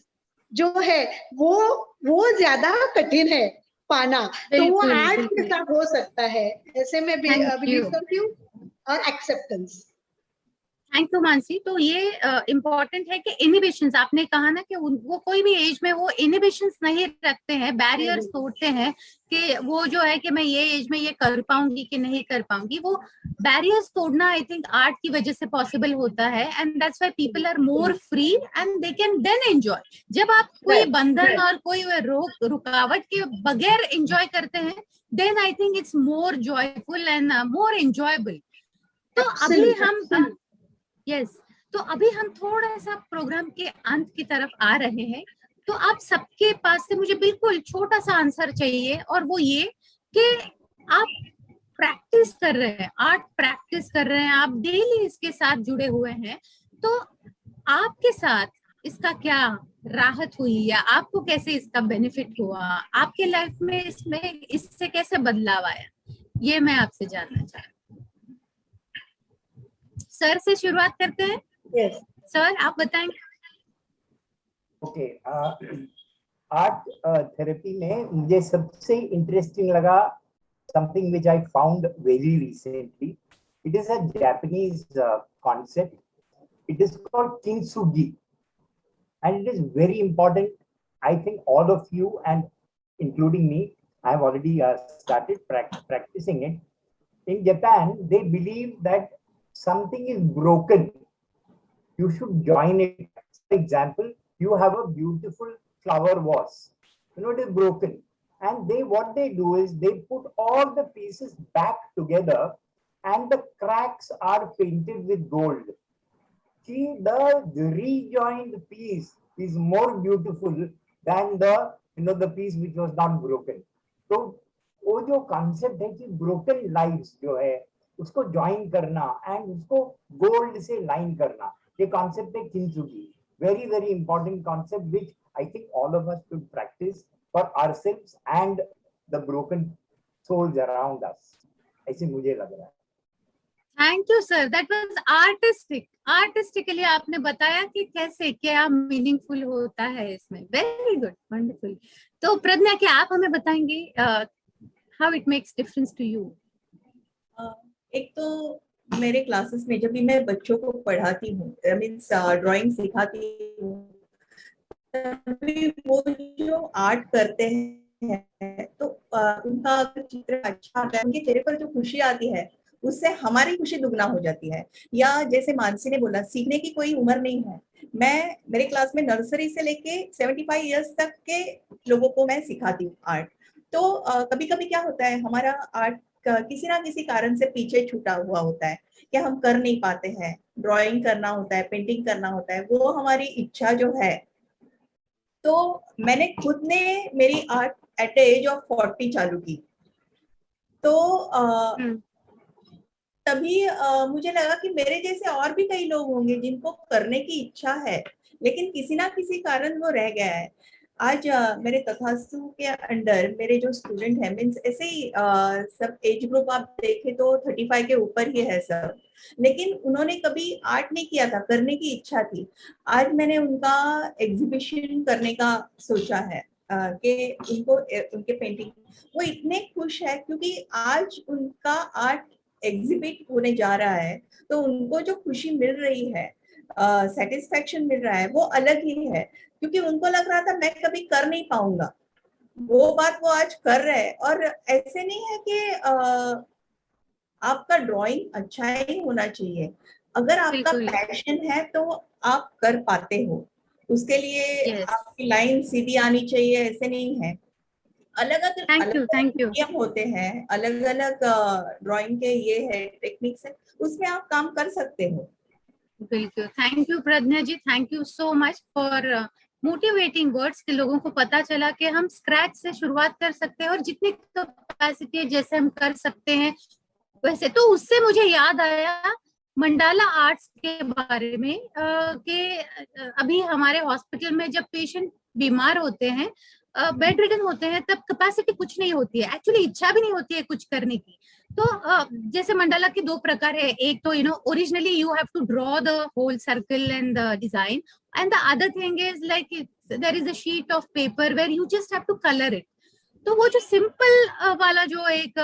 F: जो है वो ज्यादा कठिन है पाना। तो वो आर्ट के साथ हो सकता है, ऐसे में बिलीव करती हूँ, और एक्सेप्टेंस।
B: Thank you Mansi. तो ये इम्पोर्टेंट है कि इनिबिशंस, आपने कहा ना कि वो कोई भी एज में वो इनिबिशंस नहीं रखते हैं, बैरियर्स तोड़ते हैं कि वो जो है कि मैं ये एज में ये कर पाऊंगी कि नहीं कर पाऊंगी, वो बैरियर्स तोड़ना आई थिंक आर्ट की वजह से पॉसिबल होता है, and that's why people are more free and they can then enjoy. जब आप कोई बंधन और कोई रुकावट के बगैर एंजॉय करते हैं, then I think it's more joyful and more enjoyable. तो अभी हम तो अभी हम थोड़ा सा प्रोग्राम के अंत की तरफ आ रहे हैं, तो आप सबके पास से मुझे बिल्कुल छोटा सा आंसर चाहिए, और वो ये कि आप प्रैक्टिस कर रहे हैं, आर्ट प्रैक्टिस कर रहे हैं, आप डेली इसके साथ जुड़े हुए हैं, तो आपके साथ इसका क्या राहत हुई, या आपको कैसे इसका बेनिफिट हुआ, आपके लाइफ में इससे कैसे बदलाव आया, ये मैं आपसे जानना चाहती हूँ। सर से शुरुआत करते हैं।
F: Yes.
B: सर आप बताएंगे?
C: ओके, आर्ट थेरेपी में मुझे सबसे इंटरेस्टिंग लगा something which I found very recently. It is a Japanese concept. It is called kintsugi, and it is very important. I think all of you, and including me, I have already started practicing it. In Japan, they believe that something is broken, you should join it. For example, you have a beautiful flower vase, it is broken, and what they do is they put all the pieces back together, and the cracks are painted with gold. See, the rejoined piece is more beautiful than the piece which was not broken. तो वो जो concept है कि broken lives जो है उसको join करना and उसको gold से line करना, ये concept है kintsugi. Very, very important concept which I think all of us should practice for ourselves and the broken souls around us. ऐसे मुझे लग रहा है.
B: Thank you sir, that was artistic. Artistically आपने बताया कि कैसे क्या मीनिंगफुल होता है इसमें. Very good, wonderful. तो प्रज्ञा, क्या आप हमें बताएंगे how it makes difference to you?
E: एक तो मेरे क्लासेस में जब भी मैं बच्चों को पढ़ाती हूँ, मीन्स ड्राइंग सिखाती हूँ, तभी वो जो आर्ट करते हैं तो उनका चित्र अच्छा आता है, उनके चेहरे पर जो खुशी आती है उससे हमारी खुशी दुगना हो जाती है. या जैसे मानसी ने बोला, सीखने की कोई उम्र नहीं है. मेरे क्लास में नर्सरी से लेके 75 इयर्स तक के लोगों को मैं सिखाती हूँ आर्ट. तो कभी कभी क्या होता है, हमारा आर्ट किसी ना किसी कारण से पीछे छूटा हुआ होता है, कि हम कर नहीं पाते हैं. ड्राइंग करना होता है, पेंटिंग करना होता है, वो हमारी इच्छा जो है. तो मैंने खुद ने मेरी आर्ट एट एज ऑफ 40 चालू की. तो तभी मुझे लगा कि मेरे जैसे और भी कई लोग होंगे जिनको करने की इच्छा है, लेकिन किसी ना किसी कारण वो रह गया है. आज मेरे तथास्तु के अंडर मेरे जो स्टूडेंट हैं, मीन्स ऐसे ही सब एज ग्रुप आप देखें तो 35 के ऊपर ही है सब, लेकिन उन्होंने कभी आर्ट नहीं किया था, करने की इच्छा थी. आज मैंने उनका एग्जीबिशन करने का सोचा है कि उनको उनके पेंटिंग, वो इतने खुश है क्योंकि आज उनका आर्ट एग्जिबिट होने जा रहा है, तो उनको जो खुशी मिल रही है, सेटिस्फेक्शन मिल रहा है, वो अलग ही है. क्योंकि उनको लग रहा था मैं कभी कर नहीं पाऊंगा, वो बात वो आज कर रहे हैं. और ऐसे नहीं है कि आपका ड्राइंग अच्छा ही होना चाहिए, अगर आपका पैशन है तो आप कर पाते हो. उसके लिए आपकी लाइन सीधी आनी चाहिए, ऐसे नहीं है. अलग अलग नियम होते हैं, अलग अलग ड्राइंग के ये है टेक्निक्स है, उसमें आप काम कर सकते हो.
B: बिल्कुल. Thank you Pragya ji, thank you so much for motivating words कि लोगों को पता चला कि हम स्क्रैच से शुरुआत कर सकते हैं और जितनी कैपेसिटी है जैसे हम कर सकते हैं वैसे. तो उससे मुझे याद आया मंडाला आर्ट्स के बारे में कि अभी हमारे हॉस्पिटल में जब पेशेंट बीमार होते हैं, बेड रिडन होते हैं, तब कैपेसिटी कुछ नहीं होती है, एक्चुअली इच्छा भी नहीं होती है कुछ करने की. तो जैसे मंडाला के दो प्रकार है. एक तो originally you have to draw the whole circle and the design, and the other thing is like there is a sheet of paper where you just have to colour it. तो वो जो simple वाला जो एक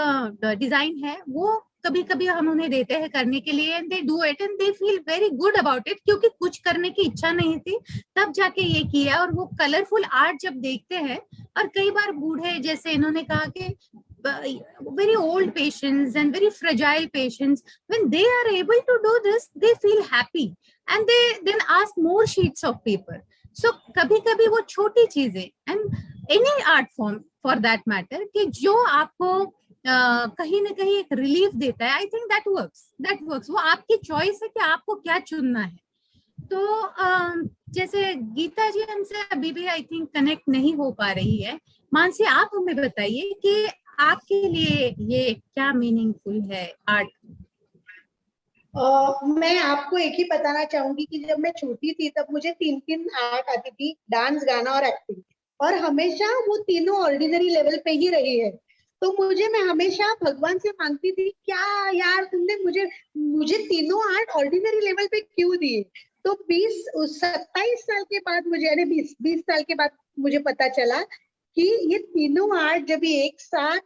B: design है वो कभी कभी हम उन्हें देते हैं करने के लिए, and they do it and they feel very good about it, क्योंकि कुछ करने की इच्छा नहीं थी तब जाके ये किया. और वो कलरफुल आर्ट जब देखते हैं, और कई बार बूढ़े, जैसे इन्होंने कहा कि very old patients and very fragile patients, when they are able to do this, they feel happy and they then ask more sheets of paper. So कभी-कभी वो छोटी चीजें, and any art form for that matter, कि जो आपको कहीं ना कहीं एक रिलीफ देता है, I think that works. वो आपकी चॉइस है कि आपको क्या चुनना है. तो जैसे गीता जी हमसे अभी भी आई थिंक कनेक्ट नहीं हो पा रही है. मानसी, आप हमें बताइए कि आपके लिए ये क्या मीनिंगफुल है आर्ट?
F: मैं आपको एक ही बताना चाहूंगी कि जब मैं छोटी थी तब मुझे 3 आर्ट आती थी, डांस, गाना और एक्टिंग, और हमेशा वो तीनों ऑर्डिनरी लेवल पे ही रही है. तो मैं हमेशा भगवान से मांगती थी, क्या यार तुमने मुझे तीनों आर्ट ऑर्डिनरी लेवल पे क्यों दिए. तो 27 साल के बाद मुझे, यानी 20 साल के बाद मुझे पता चला कि ये तीनों आर्ट जब ये एक साथ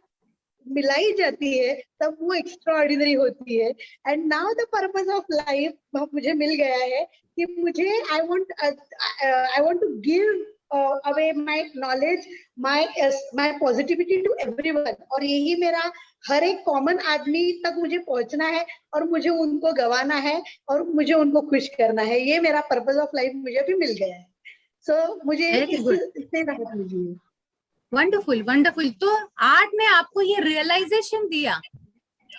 F: मिलाई जाती है तब वो एक्स्ट्राऑर्डिनरी होती है। And now the purpose of life मुझे मिल गया है कि मुझे I want to give away my knowledge, my positivity to everyone, और यही मेरा हर एक कॉमन आदमी तक मुझे पहुंचना है और मुझे उनको गवाना है और मुझे उनको खुश करना है। ये मेरा पर्पस ऑफ लाइफ मुझे भी मिल गया है। सो मुझे इससे राहत मिली है।
B: Wonderful wonderful. तो आर्ट ने आपको ये रियलाइजेशन दिया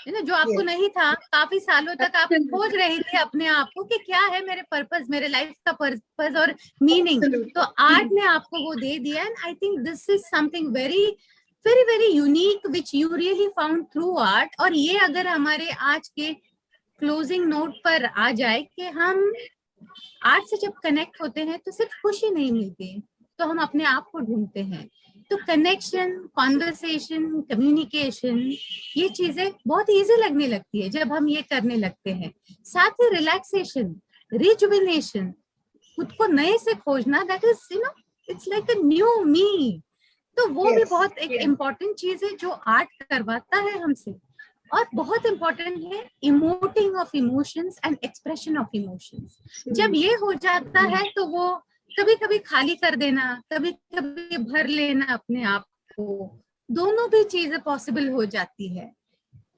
B: है ना, जो आपको नहीं था, काफी सालों तक आप खोज रहे थे अपने आप को कि क्या है मेरे पर्पस, मेरे लाइफ का पर्पस और मीनिंग, तो आर्ट ने आपको वो दे दिया। And I think this is something very very very unique which you really found through art. और ये अगर हमारे आज के क्लोजिंग नोट पर आ जाए कि हम आर्ट से जब कनेक्ट होते हैं तो सिर्फ खुशी नहीं मिलती, तो हम अपने आप को ढूंढते हैं। तो कनेक्शन, कॉन्वर्सेशन, कम्युनिकेशन, ये चीजें बहुत इजी लगने लगती है जब हम ये करने लगते हैं। साथ ही रिलैक्सेशन, रिजुविनेशन, खुद को नए से खोजना, that is you know it's like a new me. तो वो भी बहुत एक इम्पोर्टेंट चीज है जो आर्ट करवाता है हमसे। और बहुत इम्पोर्टेंट है emoting of emotions and expression of emotions. जब ये हो जाता है तो वो कभी कभी खाली कर देना, कभी कभी भर लेना अपने आप को, दोनों भी चीजें पॉसिबल हो जाती है।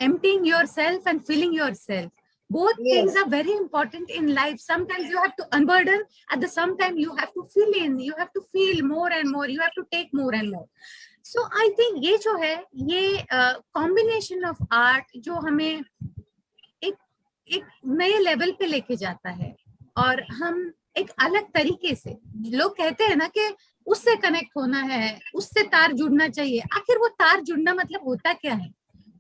B: emptying yourself and filling yourself, both things are very important in life. Sometimes you have to unburden, at the same time you have to fill in, you have to feel more and more, you have to take more and more. So I think ये जो है, ये combination of art जो हमें एक नए level पे लेके जाता है और हम एक अलग तरीके से, लोग कहते हैं ना कि उससे कनेक्ट होना है, उससे तार जुड़ना चाहिए। आखिर वो तार जुड़ना मतलब होता क्या है?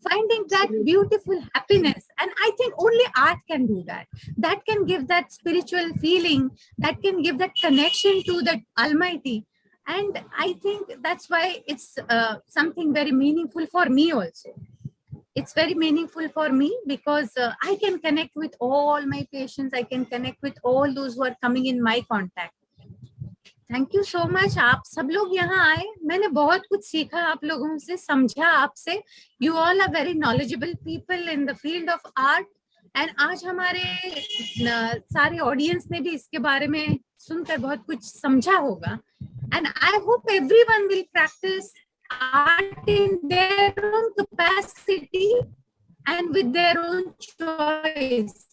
B: Finding that beautiful happiness, and I think only art can do that. That can give that spiritual feeling, that can give that connection to the Almighty, and I think that's why it's something very meaningful for me also. It's very meaningful for me because I can connect with all my patients, I can connect with all those who are coming in my contact. Thank you so much. आप सब लोग यहाँ आए, मैंने बहुत कुछ सीखा आप लोगों से, समझा आपसे। You all are very knowledgeable people in the field of art. And आज हमारे सारे ऑडियंस ने भी इसके बारे में सुनकर बहुत कुछ समझा होगा। And I hope everyone will practice art in their own capacity and with their own choice.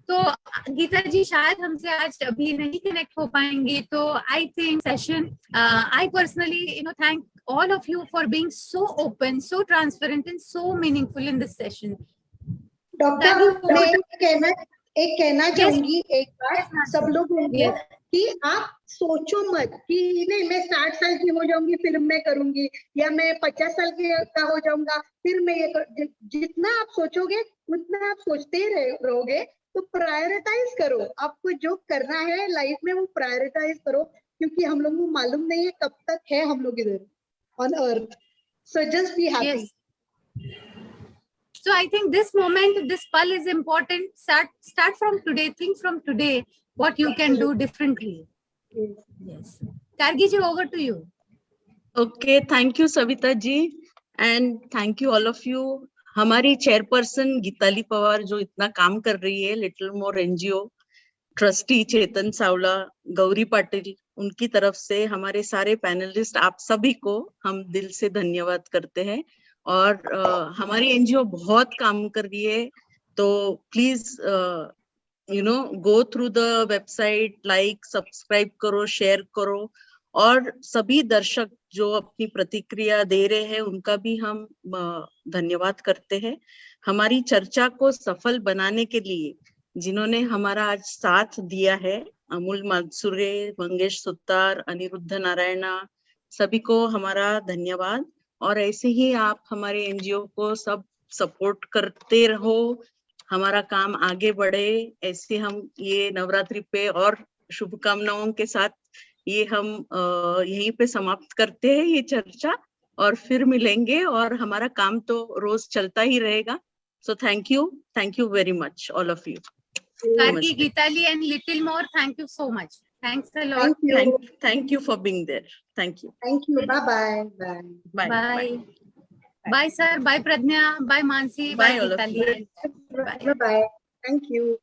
B: तो गीता जी शायद हमसे आज अभी नहीं कनेक्ट हो पाएंगे, तो I think session, I personally thank all of you for being so open, so transparent and so meaningful in this session.
F: Doctor मैं एक कहना चाहूंगी एक बार सब लोगों को कि आप सोचो मत कि नहीं मैं 60 साल की हो जाऊंगी फिर मैं करूंगी, या मैं 50 साल का हो जाऊंगा फिर मैं ये जितना आप सोचोगे उतना आप सोचते ही रहोगे। तो प्रायोरिटाइज करो, आपको जो करना है लाइफ में वो प्रायोरिटाइज करो, क्योंकि हम लोगों को मालूम नहीं है कब तक है हम लोग इधर on earth. So just be happy.
B: Yes. So I think this moment, this pal is important. Start from today. Think from today what you can do differently. Yes. Gargi ji, over to you.
A: Okay, thank you Savita ji and thank you all of you. हमारी chairperson Geetali Pawar जो इतना काम कर रही है, little more NGO, trustee चेतन सावला, गौरी पाटिल, उनकी तरफ से हमारे सारे पैनलिस्ट आप सभी को हम दिल से धन्यवाद करते हैं। और हमारी एनजीओ बहुत काम कर रही है, तो please go through the website, like subscribe करो, शेयर करो। और सभी दर्शक जो अपनी प्रतिक्रिया दे रहे हैं उनका भी हम धन्यवाद करते हैं। हमारी चर्चा को सफल बनाने के लिए जिन्होंने हमारा आज साथ दिया है, अमूल मानसुरे, मंगेश सुतार, अनिरुद्ध नारायणा, सभी को हमारा धन्यवाद। और ऐसे ही आप हमारे एनजीओ को सब सपोर्ट करते रहो, हमारा काम आगे बढ़े। ऐसे हम ये नवरात्रि पे और शुभकामनाओं के साथ ये हम यहीं पे समाप्त करते हैं ये चर्चा, और फिर मिलेंगे और हमारा काम तो रोज चलता ही रहेगा। So thank you very much all of you.
B: Gargi, Geetali and Little More, thank you so much. Thanks a lot.
F: Thank you.
A: Thank you for being there. Thank you.
F: Thank you. Bye-bye. Bye.
A: Bye.
B: Bye. Bye, sir. Bye, Pradnya. Bye, Mansi.
A: Bye,
B: Bye,
A: all of you.
B: Geetali. Bye.
F: Bye-bye. Thank you.